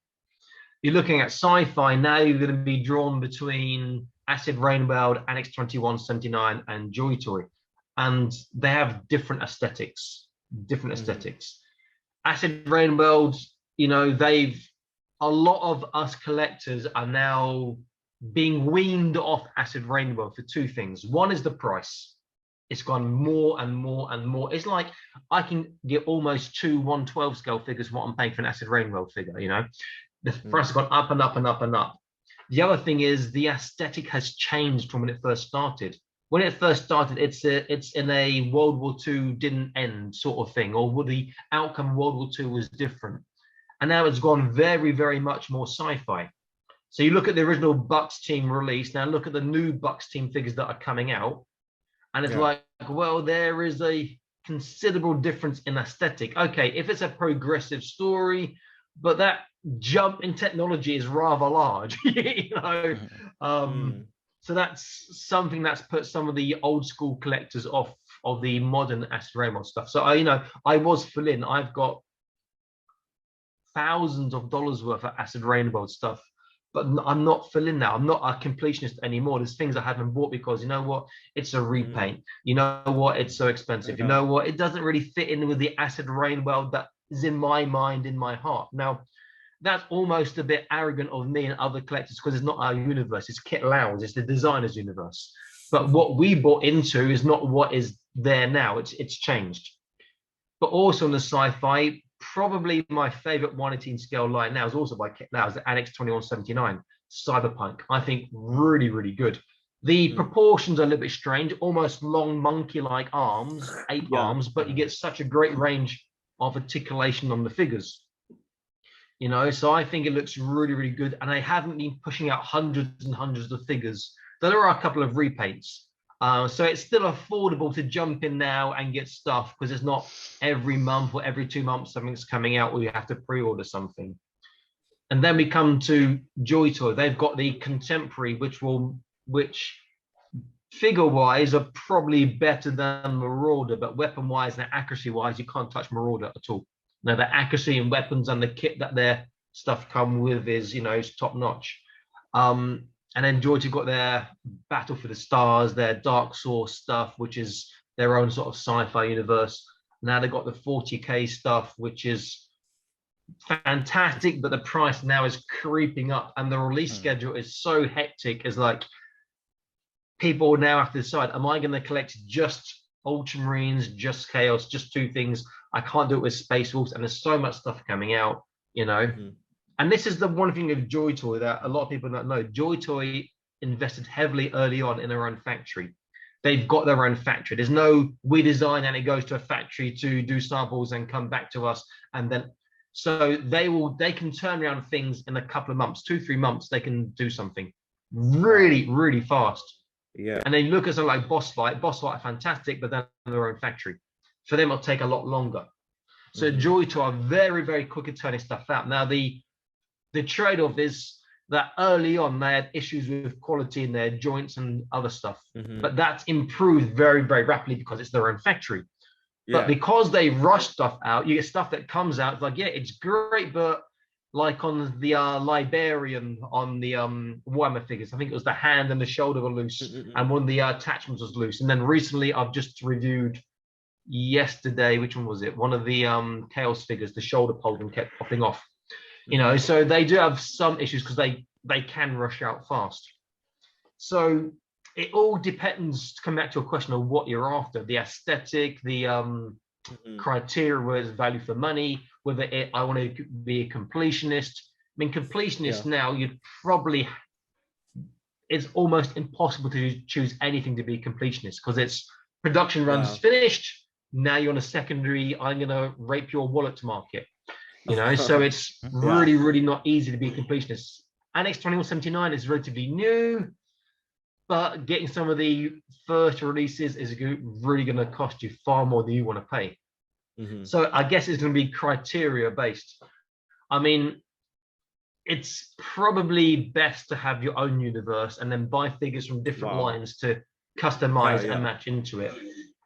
You're looking at sci-fi, now you're going to be drawn between Acid Rain World, Annex 2179, and Joytoy. And they have different aesthetics, Acid Rain World, you know, a lot of us collectors are now being weaned off Acid Rain World for 2 things. One is the price. It's gone more and more and more. It's like I can get almost 2 1/12 scale figures for what I'm paying for an Acid Rain World figure, you know? The price has gone up and up and up and up. The other thing is the aesthetic has changed from when it first started. When it first started, it's in a World War II didn't end sort of thing, or the outcome of World War II was different. And now it's gone very, very much more sci-fi. So you look at the original Bucks team release, now look at the new Bucks team figures that are coming out. And it's like, well, there is a considerable difference in aesthetic. Okay, if it's a progressive story, but that jump in technology is rather large, you know. So that's something that's put some of the old school collectors off of the modern acid rainbow stuff. So I was full in. I've got thousands of dollars worth of acid rainbow stuff, but I'm not full in now. I'm not a completionist anymore. There's things I haven't bought because you know what, it's a repaint. You know what, it's so expensive. You know what, it doesn't really fit in with the acid rainbow that is in my mind, in my heart. Now that's almost a bit arrogant of me and other collectors because it's not our universe. It's Kit Lau's, it's the designer's universe. But what we bought into is not what is there now. It's changed. But also in the sci-fi, probably my favorite 1/18 scale line now is also by Kit Lau, the Annex 2179 Cyberpunk. I think really, really good. The proportions are a little bit strange, almost long monkey-like arms, ape arms, but you get such a great range of articulation on the figures. So I think it looks really, really good. And I haven't been pushing out hundreds and hundreds of figures. There are a couple of repaints. So it's still affordable to jump in now and get stuff because it's not every month or every 2 months something's coming out or you have to pre-order something. And then we come to Joytoy. They've got the contemporary, which figure-wise are probably better than Marauder, but weapon-wise and accuracy-wise, you can't touch Marauder at all. Now, the accuracy and weapons and the kit that their stuff come with is, is top-notch. And then Joytoy got their Battle for the Stars, their Dark Source stuff, which is their own sort of sci-fi universe. Now they've got the 40K stuff, which is fantastic, but the price now is creeping up, and the release schedule is so hectic. It's like people now have to decide: am I going to collect just Ultramarines, just Chaos, just two things? I can't do it with Space Wolves, and there's so much stuff coming out, And this is the one thing of Joytoy that a lot of people don't know. Joytoy invested heavily early on in their own factory. They've got their own factory. There's no we design and it goes to a factory to do samples and come back to us. And then so they can turn around things in a couple of months, 2-3 months, they can do something really, really fast. Yeah. And then you look at something like Boss Fight are fantastic, but then their own factory. For them, it'll take a lot longer. So Joytoy are very, very quick at turning stuff out. Now the trade-off is that early on they had issues with quality in their joints and other stuff, but that's improved very, very rapidly because it's their own factory. But because they rush stuff out, you get stuff that comes out, it's like, yeah, it's great, but like on the Liberian, on the Warhammer figures, I think it was the hand and the shoulder were loose, and one of the attachments was loose. And then recently I've just reviewed yesterday, which one was it? One of the Chaos figures, the shoulder pauldron kept popping off. So they do have some issues because they can rush out fast. So it all depends, to come back to a question of what you're after, the aesthetic, the criteria, where it's value for money, whether I want to be a completionist. I mean, completionist now, it's almost impossible to choose anything to be completionist because it's production runs finished. Now you're on a secondary, I'm going to rape your wallet market. So it's really, really not easy to be a completionist. Annex 2179 is relatively new, but getting some of the first releases is really going to cost you far more than you want to pay. So I guess it's going to be criteria based. I mean, it's probably best to have your own universe and then buy figures from different lines to customize and match into it.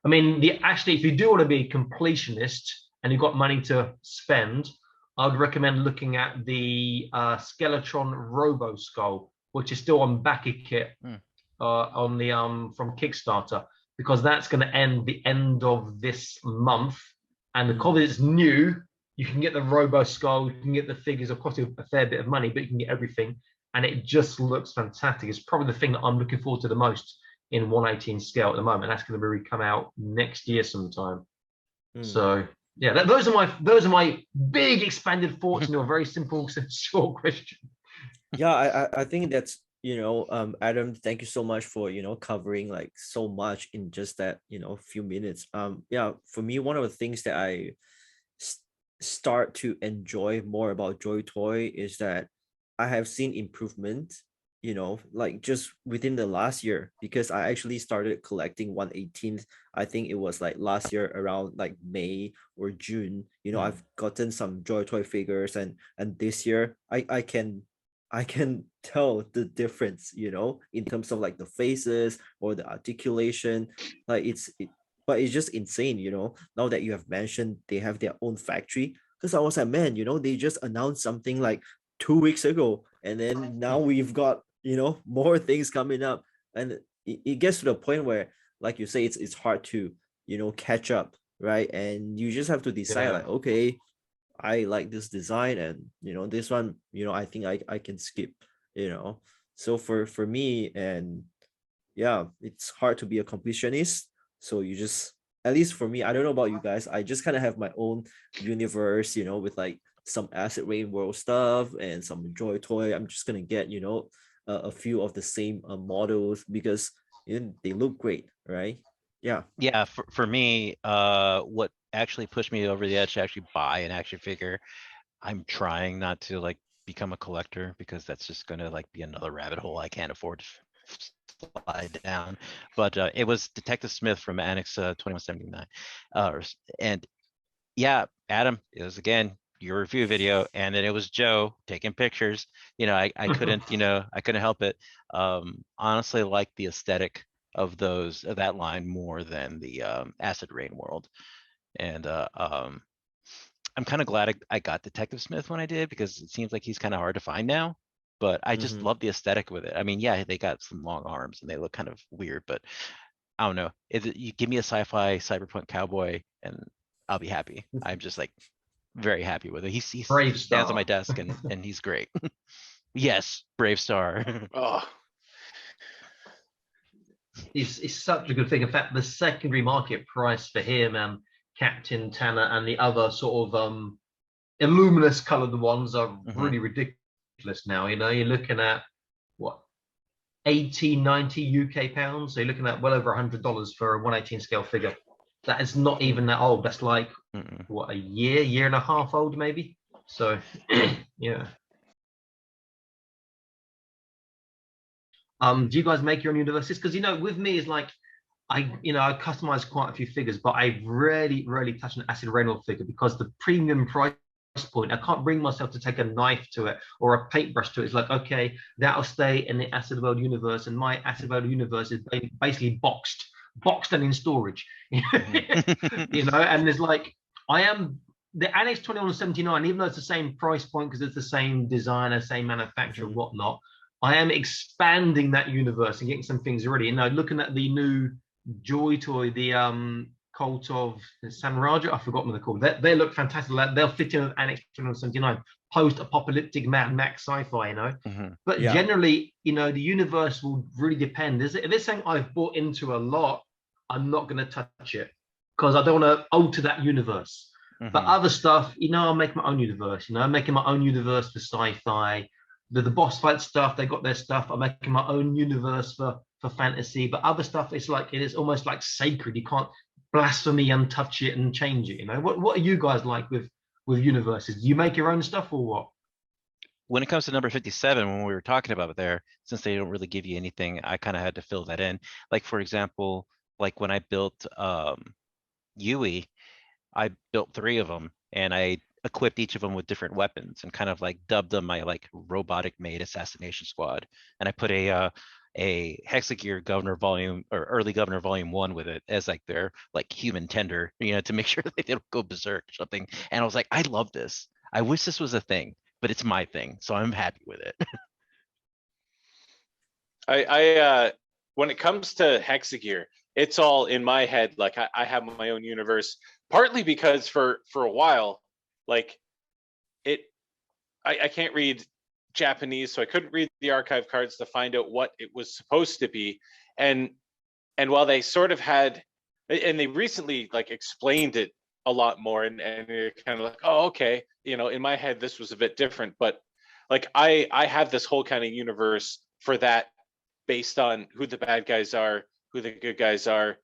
I mean, actually, if you do want to be a completionist and you've got money to spend, I would recommend looking at the Skeletron Robo Skull, which is still on backer kit on the from Kickstarter, because that's going to end the end of this month. And because it's new, you can get the Robo Skull, you can get the figures, of course, a fair bit of money, but you can get everything, and it just looks fantastic. It's probably the thing that I'm looking forward to the most in 1/18 scale at the moment. That's going to really come out next year sometime. So yeah, those are my big expanded thoughts into a very simple, short question. Yeah, I think that's Adam, thank you so much for covering like so much in just that few minutes. For me, one of the things that I start to enjoy more about Joytoy is that I have seen improvement, like just within the last year, because I actually started collecting 1/18. I think it was like last year around like May or June. I've gotten some Joytoy figures, and this year I can tell the difference, in terms of like the faces or the articulation. Like but it's just insane, now that you have mentioned they have their own factory. Because I was like, man, they just announced something like 2 weeks ago, and then now we've got, more things coming up. And it gets to the point where, like you say, it's hard to, catch up, right? And you just have to decide, Yeah. like, okay, I like this design, and this one, I think I can skip, so for me, and yeah, it's hard to be a completionist. So you just, at least for me, I don't know about you guys, I just kind of have my own universe, with like some Acid Rain World stuff and some Joytoy. I'm just gonna get, a few of the same models, because they look great, right? Yeah. Yeah, for me, what actually pushed me over the edge to actually buy an action figure, I'm trying not to like become a collector, because that's just gonna like be another rabbit hole I can't afford to slide down. But it was Detective Smith from Annex 2179. And yeah, Adam, it was again your review video, and then it was Joe taking pictures. I couldn't, I couldn't help it. Honestly, like the aesthetic of that line more than the Acid Rain world. And I'm kind of glad I got Detective Smith when I did, because it seems like he's kind of hard to find now. But I just Mhm. love the aesthetic with it. I mean, yeah, they got some long arms and they look kind of weird, but I don't know. You give me a sci-fi cyberpunk cowboy and I'll be happy. I'm just like very happy with it. He Brave stands on my Star. desk and he's great. Yes, Brave Star. Oh, It's such a good thing. In fact, the secondary market price for him and Captain Tanner and the other sort of illuminous colored ones are Mhm. really ridiculous now. You're looking at what, 80, 90 UK pounds. So you're looking at well over $100 for a 1/18 scale figure. That is not even that old. That's like Mm-mm. what, a year and a half old maybe. So yeah. Do you guys make your own universes? Because with me is like I customize quite a few figures, but I rarely touch an Acid Rain figure, because the premium price point, I can't bring myself to take a knife to it or a paintbrush to it. It's like, okay, that'll stay in the Acid World universe, and my Acid World universe is basically boxed and in storage. And there's like, I am the Annex 2179, even though it's the same price point because it's the same designer, same manufacturer, Mhm. whatnot. I am expanding that universe and getting some things ready. Looking at the new Joytoy, the cult of San Raja, I've forgotten what they're called. They look fantastic. They'll fit in with Annex 279, post-apocalyptic Mad Max sci-fi, Mhm. But Yeah. generally, the universe will really depend. If it's something I've bought into a lot, I'm not going to touch it, because I don't want to alter that universe. But Mhm. other stuff, I'll make my own universe. I'm making my own universe for sci-fi. The boss fight stuff, they got their stuff. I'm making my own universe for fantasy. But other stuff, it is almost like sacred. You can't blasphemy and touch it and change it. What are you guys like with universes? Do you make your own stuff or what? When it comes to number 57, when we were talking about it there, since they don't really give you anything, I kind of had to fill that in. Like, for example, like when I built Yui, I built 3 of them and I equipped each of them with different weapons and kind of like dubbed them my like robotic made assassination squad. And I put a Hexagear Governor Volume or Early Governor Volume 1 with it as like their like human tender, to make sure that they don't go berserk or something. And I was like, I love this. I wish this was a thing, but it's my thing, so I'm happy with it. I when it comes to Hexagear, it's all in my head. Like I have my own universe, partly because for a while, like it, I can't read Japanese, so I couldn't read the archive cards to find out what it was supposed to be. And while they sort of had, and they recently like explained it a lot more, and you're kind of like, oh, okay, in my head this was a bit different, but like I have this whole kind of universe for that, based on who the bad guys are, who the good guys are,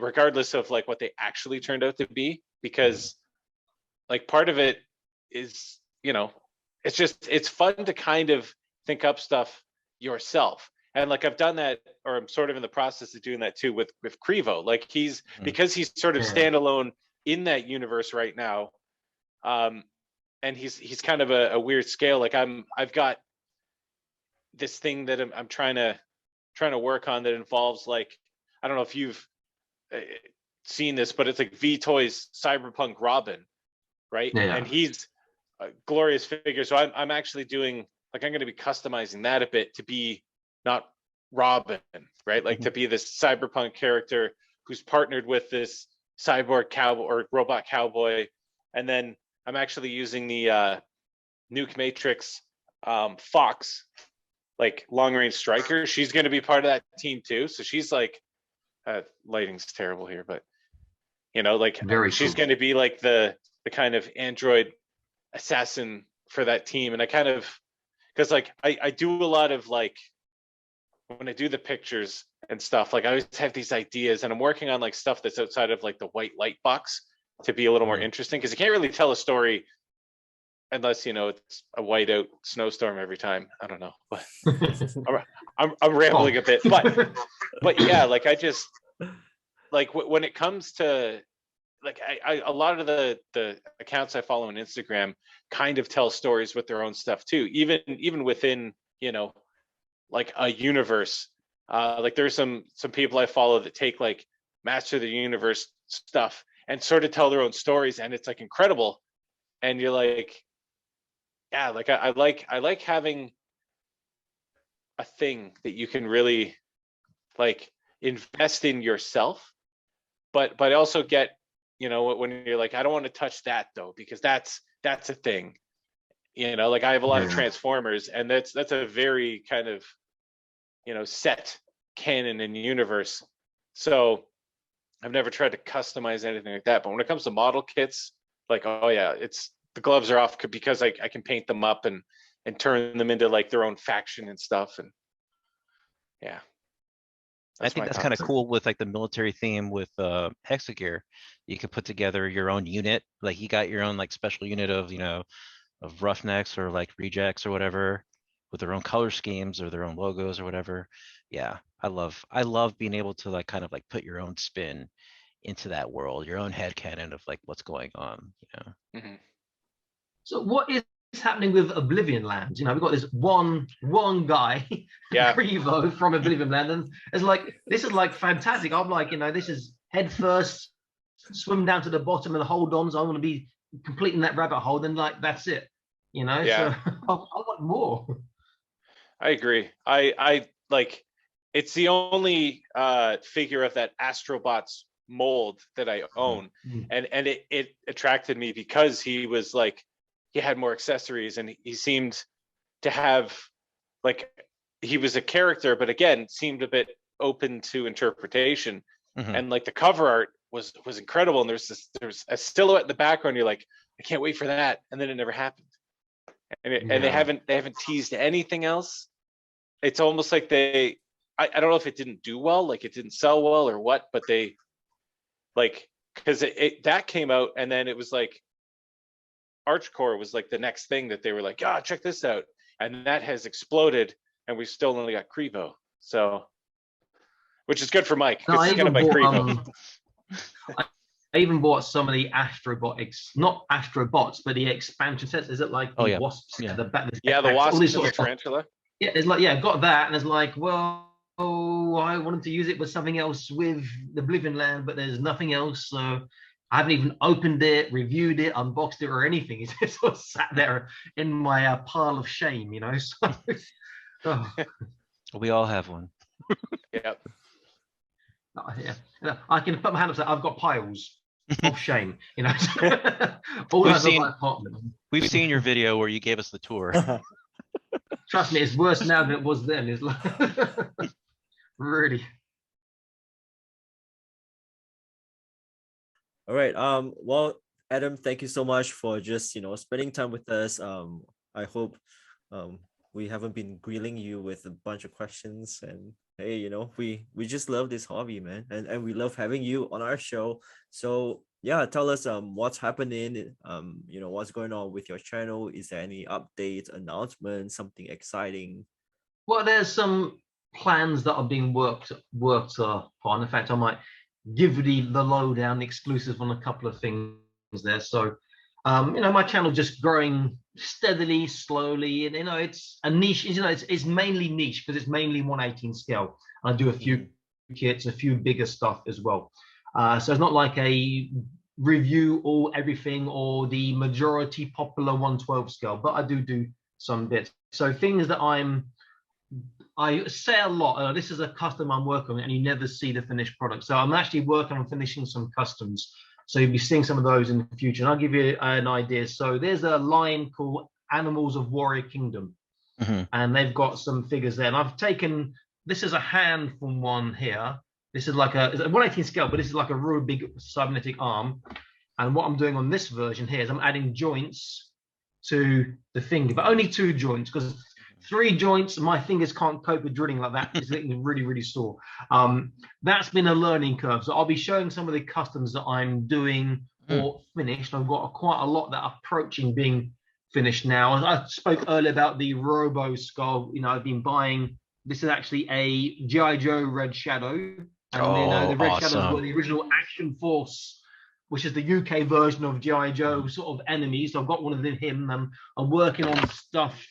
regardless of like what they actually turned out to be. Because like part of it is, it's fun to kind of think up stuff yourself. And like I've done that, or I'm sort of in the process of doing that too with Crevo. Like Mhm. because he's sort of Yeah. standalone in that universe right now. Um, and he's kind of a weird scale. Like I've got this thing that I'm trying to work on that involves, like, I don't know if you've seen this, but it's like V-Toy's Cyberpunk Robin, right? Yeah. And he's a glorious figure. So I'm actually doing, like, I'm going to be customizing that a bit to be not Robin, right? Like to be this cyberpunk character who's partnered with this cyborg cowboy or robot cowboy. And then I'm actually using the Nuke Matrix Fox, like long range striker. She's going to be part of that team too. So she's like, lighting's terrible here, but you know, like she's cool. going to be like the kind of android assassin for that team. And I kind of, because like I do a lot of like, when I do the pictures and stuff, like I always have these ideas, and I'm working on like stuff that's outside of like the white light box to be a little more interesting, because you can't really tell a story unless, you know, it's a whiteout snowstorm every time. I don't know, but I'm rambling a bit, but yeah, like I just like when it comes to like I a lot of the accounts I follow on Instagram kind of tell stories with their own stuff too, even within, you know, like a universe. Like there's some people I follow that take like Master of the Universe stuff and sort of tell their own stories, and it's like incredible. And you're like, yeah, like I like having a thing that you can really like invest in yourself, but also get, you know, when you're like, I don't want to touch that though, because that's a thing. You know, like I have a lot of Transformers, and that's a very kind of, you know, set canon and universe. So I've never tried to customize anything like that. But when it comes to model kits, like, oh yeah, it's the gloves are off because I can paint them up and turn them into like their own faction and stuff. And yeah. I think that's kind of cool with like the military theme with Hexagear. You can put together your own unit. Like you got your own like special unit of, you know, of Roughnecks or like Rejects or whatever, with their own color schemes or their own logos or whatever. Yeah, I love being able to like kind of like put your own spin into that world, your own headcanon of like what's going on, you know. Mm-hmm. So what is happening with Oblivion Land? You know, we've got this one guy, Crevo from Oblivion Land, and it's like, this is like fantastic. I'm like, you know, this is head first, swim down to the bottom and hold on. So I want to be completing that rabbit hole. Then like that's it, you know. Yeah. So I want more. I agree. I like, it's the only figure of that Astrobots mold that I own, and it attracted me because he was like, he had more accessories, and he seemed to have like, he was a character, but again seemed a bit open to interpretation. And like the cover art was incredible, and there's a silhouette in the background, you're like, I can't wait for that, and then it never happened. And they haven't teased anything else. It's almost like I don't know if it didn't do well, like it didn't sell well or what, but they like, because that came out, and then it was like Archcore was like the next thing that they were like, oh, check this out, and that has exploded, and we've still only got Crevo, so, which is good for Mike, because he's gonna buy Crevo. I even bought some of the Astrobotics, not Astrobots, but the expansion sets. Is it like the wasps? Yeah, the wasps and the tarantula. Yeah, it's like, yeah, got that, and it's like, well, I wanted to use it with something else with the Oblivion Land, but there's nothing else, so I haven't even opened it, reviewed it, unboxed it, or anything. It's just sort of sat there in my pile of shame, you know. So, we all have one. Yep. Yeah, I can put my hand up and say I've got piles of shame, you know. We've seen your video where you gave us the tour. Trust me, it's worse now than it was then. It's like really. All right. Well, Adam, thank you so much for just, you know, spending time with us. I hope we haven't been grilling you with a bunch of questions, and hey, you know, we just love this hobby, man, and we love having you on our show. So yeah, tell us what's happening, you know, what's going on with your channel. Is there any updates, announcements, something exciting? Well, there's some plans that are being worked upon. In fact, I might give the lowdown exclusive on a couple of things there. So you know, my channel just growing steadily, slowly, and you know, it's a niche. You know, it's mainly niche because it's mainly 1/18 scale. I do a few kits, a few bigger stuff as well. So it's not like a review all everything or the majority popular 112 scale, but I do some bits. So things that I say a lot, this is a custom I'm working on, and you never see the finished product. So I'm actually working on finishing some customs. So you'll be seeing some of those in the future. And I'll give you an idea. So there's a line called Animals of Warrior Kingdom. And they've got some figures there. And I've taken, this is a hand from one here. This is like it's a 1/18 scale, but this is like a real big cybernetic arm. And what I'm doing on this version here is I'm adding joints to the finger, but only 2 joints, because 3 joints, my fingers can't cope with drilling like that. It's really, really sore. That's been a learning curve. So I'll be showing some of the customs that I'm doing or finished. I've got quite a lot that are approaching being finished now. I spoke earlier about the Robo Skull. I've been buying, this is actually a G.I. Joe Red Shadow. And the Red Shadows were the original Action Force, which is the UK version of G.I. Joe sort of enemies. So I've got one of him, and I'm working on stuff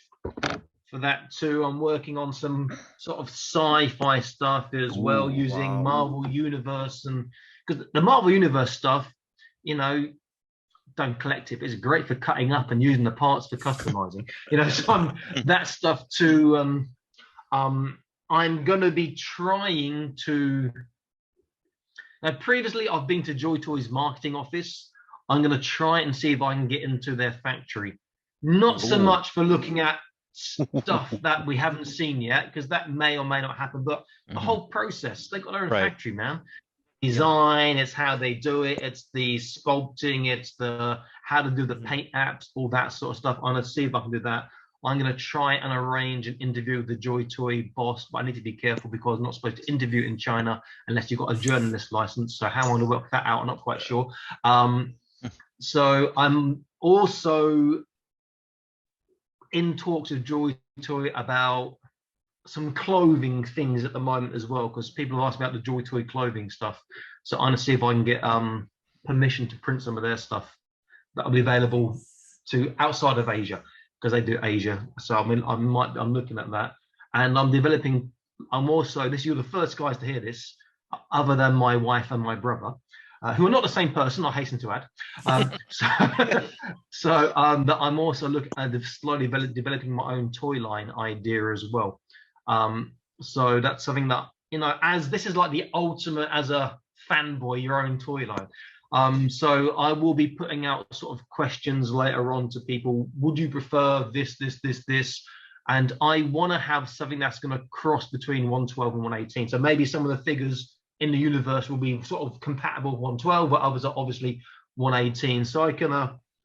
for that too. I'm working on some sort of sci-fi stuff as well, using Marvel Universe, and because the Marvel Universe stuff, don't collect it, but it's great for cutting up and using the parts for customizing. So that stuff too. I'm going to be trying to. Now, previously, I've been to Joytoy's marketing office. I'm going to try and see if I can get into their factory. Not so much for looking at stuff that we haven't seen yet, because that may or may not happen, but the whole process. They've got their own factory, man. Design, it's how they do it, it's the sculpting, it's the how to do the paint apps, all that sort of stuff. I'm going to see if I can do that. I'm going to try and arrange an interview with the Joytoy boss, but I need to be careful because I'm not supposed to interview in China unless you've got a journalist license. So how I'm going to work that out, I'm not quite sure. So I'm also in talks with Joytoy about some clothing things at the moment as well, because people have asked about the Joytoy clothing stuff. So I'm going to see if I can get permission to print some of their stuff that will be available to outside of Asia, because they do Asia. So I'm looking at that, and I'm also, you're the first guys to hear this, other than my wife and my brother, who are not the same person, I hasten to add. That I'm also looking at slowly developing my own toy line idea as well. So that's something that, as this is like the ultimate as a fanboy, your own toy line. So I will be putting out sort of questions later on to people. Would you prefer this? And I want to have something that's going to cross between 112 and 118. So maybe some of the figures in the universe will be sort of compatible with 112, but others are obviously 118. So I can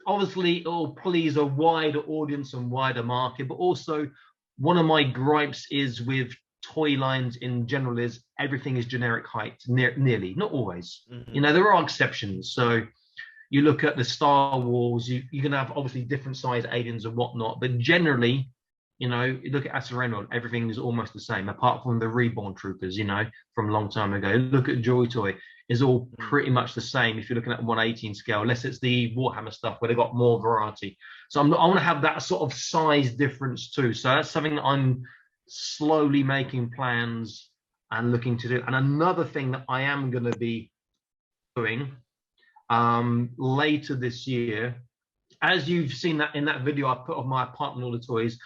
obviously it'll please a wider audience and wider market, but also one of my gripes is with toy lines in general is everything is generic height, nearly, not always. There are exceptions. So you look at the Star Wars, you can have obviously different size aliens and whatnot, but generally, you look at Acerino, everything is almost the same, apart from the Reborn Troopers, from a long time ago. Look at Joytoy, is all pretty much the same if you're looking at 118 scale, unless it's the Warhammer stuff where they've got more variety. So I want to have that sort of size difference too. So that's something that I'm slowly making plans and looking to do. And another thing that I am going to be doing later this year, as you've seen that in that video I put of my apartment, all the toys,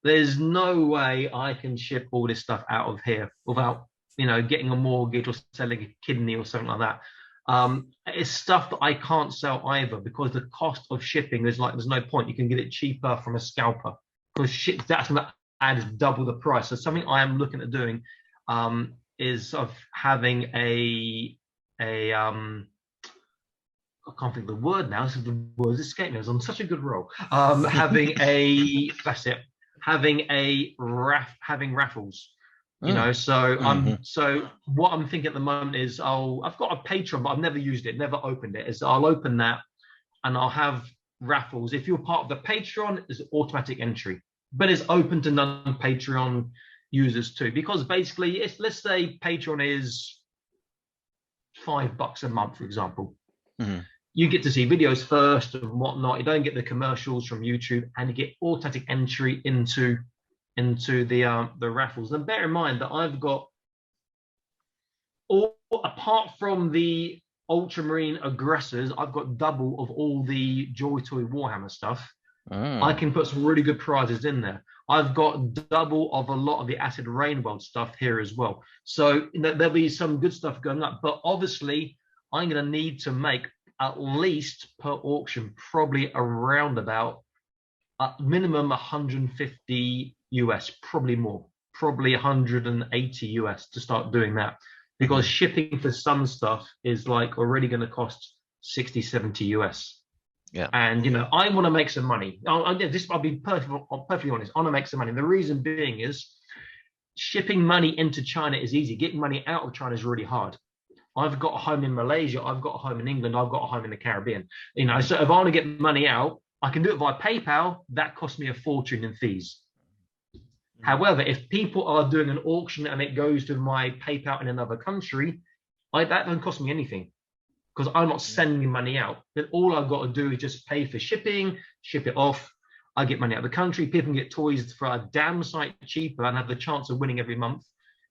there's no way I can ship all this stuff out of here without, getting a mortgage or selling a kidney or something like that. It's stuff that I can't sell either, because the cost of shipping is like, there's no point. You can get it cheaper from a scalper, because that's going to add double the price. So something I am looking at doing is of having I can't think of the word now. The words escape me. I was on such a good roll. Having raffles. So what I'm thinking at the moment is I've got a Patreon, but I've never used it, never opened it. Is I'll open that and I'll have raffles. If you're part of the Patreon, it's automatic entry, but it's open to non-Patreon users too, because basically let's say Patreon is $5 a month, for example. You get to see videos first and whatnot. You don't get the commercials from YouTube, and you get automatic entry into the raffles. And bear in mind that I've got apart from the Ultramarine Aggressors. I've got double of all the Joytoy Warhammer stuff. I can put some really good prizes in there. I've got double of a lot of the Acid Rain World stuff here as well. So there'll be some good stuff going up. But obviously, I'm going to need to make at least per auction, probably around about minimum 150 US, probably more, probably 180 US to start doing that. Because shipping for some stuff is like already going to cost 60, 70 US. Yeah. And, you know, I want to make some money. I'll be perfectly honest. I want to make some money. The reason being is shipping money into China is easy. Getting money out of China is really hard. I've got a home in Malaysia. I've got a home in England. I've got a home in the Caribbean. You know, so if I want to get money out, I can do it via PayPal. That costs me a fortune in fees. However, if people are doing an auction and it goes to my PayPal in another country, that doesn't cost me anything, because I'm not sending money out. Then all I've got to do is just pay for shipping, ship it off. I get money out of the country. People can get toys for a damn sight cheaper and have the chance of winning every month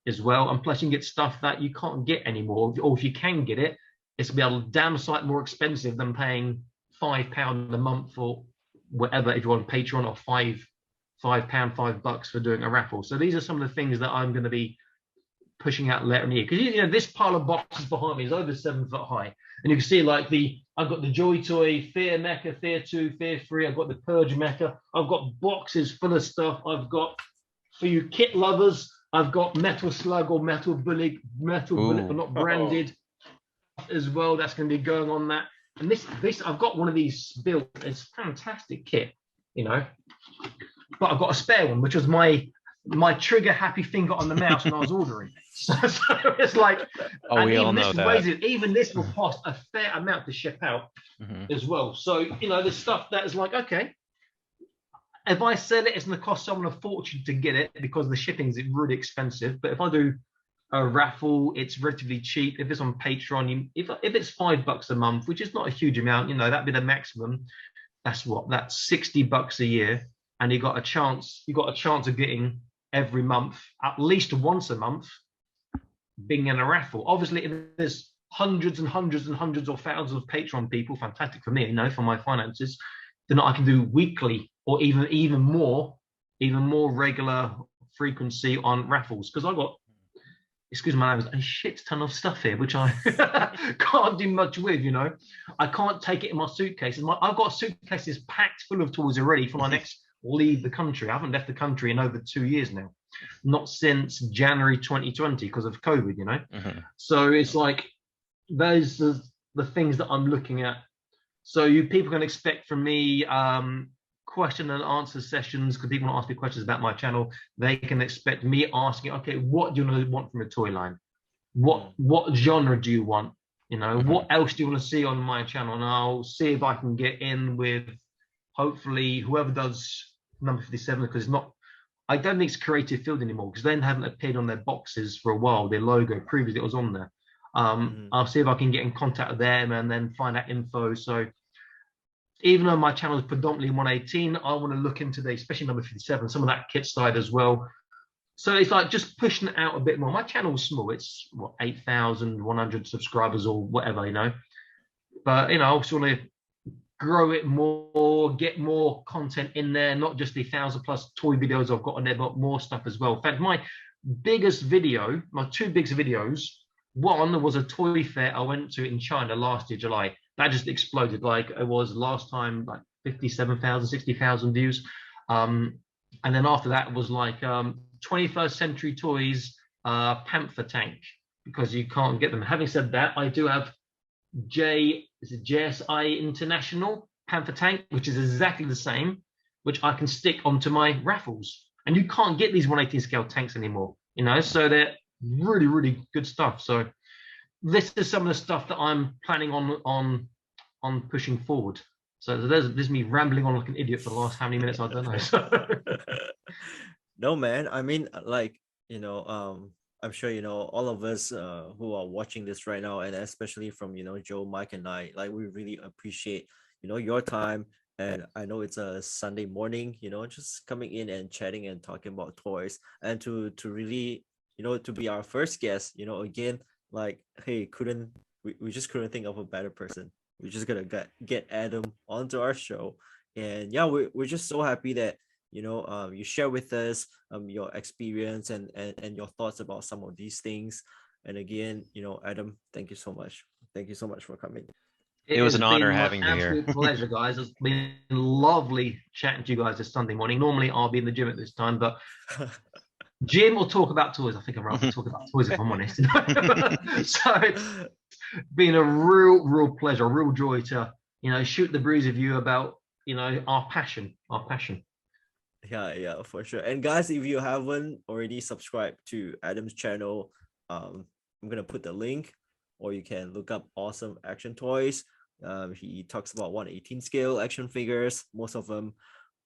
as well. And plus, you can get stuff that you can't get anymore. Or if you can get it, it's going to be a damn sight more expensive than paying £5 a month or whatever if you're on Patreon, or £5 $5 for doing a raffle. So these are some of the things that I'm going to be pushing out later in the year, because you know this pile of boxes behind me is over 7 foot high, and you can see like I've got the Joytoy Fear Mecha, Fear 2, Fear 3. I've got the Purge Mecha. I've got boxes full of stuff. I've got, for you kit lovers, I've got Metal Slug or Metal Bullet, but not branded as well. That's going to be going on that. And this I've got one of these built. It's a fantastic kit, you know. But I've got a spare one, which was my trigger happy finger on the mouse when I was ordering. So it's like, we all know that. Even this will cost a fair amount to ship out as well. So, you know, the stuff that is like, okay, if I sell it, it's going to cost someone a fortune to get it because the shipping is really expensive. But if I do a raffle, it's relatively cheap. If it's on Patreon, if it's $5 a month, which is not a huge amount, you know, that'd be the maximum. That's $60 a year. And you got a chance of getting every month, at least once a month, being in a raffle. Obviously, if there's hundreds and hundreds and hundreds or thousands of Patreon people, fantastic for me, you know, for my finances, then I can do weekly or even more regular frequency on raffles. Because I've got, excuse my language, a shit ton of stuff here, which I can't do much with, you know. I can't take it in my suitcases. I've got suitcases packed full of toys already for my next leave the country. I haven't left the country in over 2 years now, not since January 2020 because of COVID, you know. So it's like those are the things that I'm looking at. So people can expect from me question and answer sessions, because people want to ask me questions about my channel. They can expect me asking, okay, what do you want from a toy line? What genre do you want? You know, what else do you want to see on my channel? And I'll see if I can get in with hopefully whoever does number 57, because I don't think it's Creative Field anymore, because they haven't appeared on their boxes for a while. Their logo previously it was on there. I'll see if I can get in contact with them and then find out info. So even though my channel is predominantly 118, I want to look into especially number 57, some of that kit side as well. So it's like just pushing it out a bit more. My channel is small. It's 8,100 subscribers or whatever, you know. But, you know, I also want to grow it more, get more content in there, not just the 1,000+ toy videos I've got on there, but more stuff as well. In fact, my two biggest videos, one was a toy fair I went to in China last year, July. That just exploded. Like it was last time, like 57,000, 60,000 views. And then after that was like 21st Century Toys Panther Tank, because you can't get them. Having said that, I do have JSI International Panther Tank, which is exactly the same, which I can stick onto my raffles. And you can't get these 118 scale tanks anymore, you know, so they're really, really good stuff. So this is some of the stuff that I'm planning on pushing forward. So there's me rambling on like an idiot for the last how many minutes, I don't know. No, man, I mean, like, you know, I'm sure, you know, all of us who are watching this right now, and especially from, you know, Joe, Mike, and I, like, we really appreciate, you know, your time. And I know it's a Sunday morning, you know, just coming in and chatting and talking about toys, and to really, you know, to be our first guest, you know, again, like, hey, couldn't we just couldn't think of a better person. We're just gonna get Adam onto our show, and yeah, we're just so happy that you share with us your experience and your thoughts about some of these things. And again, Adam, thank you so much. Thank you so much for coming. It was has an honor been my having you here. absolute pleasure, guys. It's been lovely chatting to you guys this Sunday morning. Normally, I'll be in the gym at this time, but Jim will talk about toys. I think I'd rather talk about toys if I'm honest. So it's been a real pleasure, a real joy to shoot the breeze with you about our passion. Yeah, for sure. And guys, if you haven't already subscribed to Adam's channel, I'm gonna put the link, or you can look up Awesome Action Toys. He talks about 1/18 scale action figures, most of them.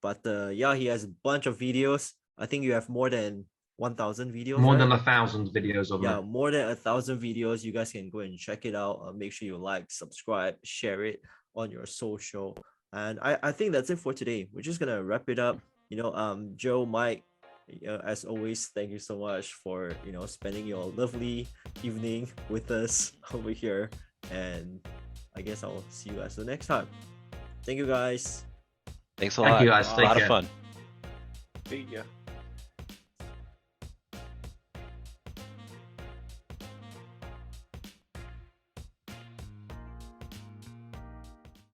But yeah, he has a bunch of videos. I think you have more than 1,000 videos. More right? than 1,000 videos of Yeah, them. more than 1,000 videos. You guys can go and check it out. Make sure you like, subscribe, share it on your social. And I think that's it for today. We're just gonna wrap it up. Joe, Mike, as always, thank you so much for spending your lovely evening with us over here. And I guess I'll see you guys the next time. Thank you guys. Thanks a Thank lot. you, guys. A Take lot of care. fun. See ya.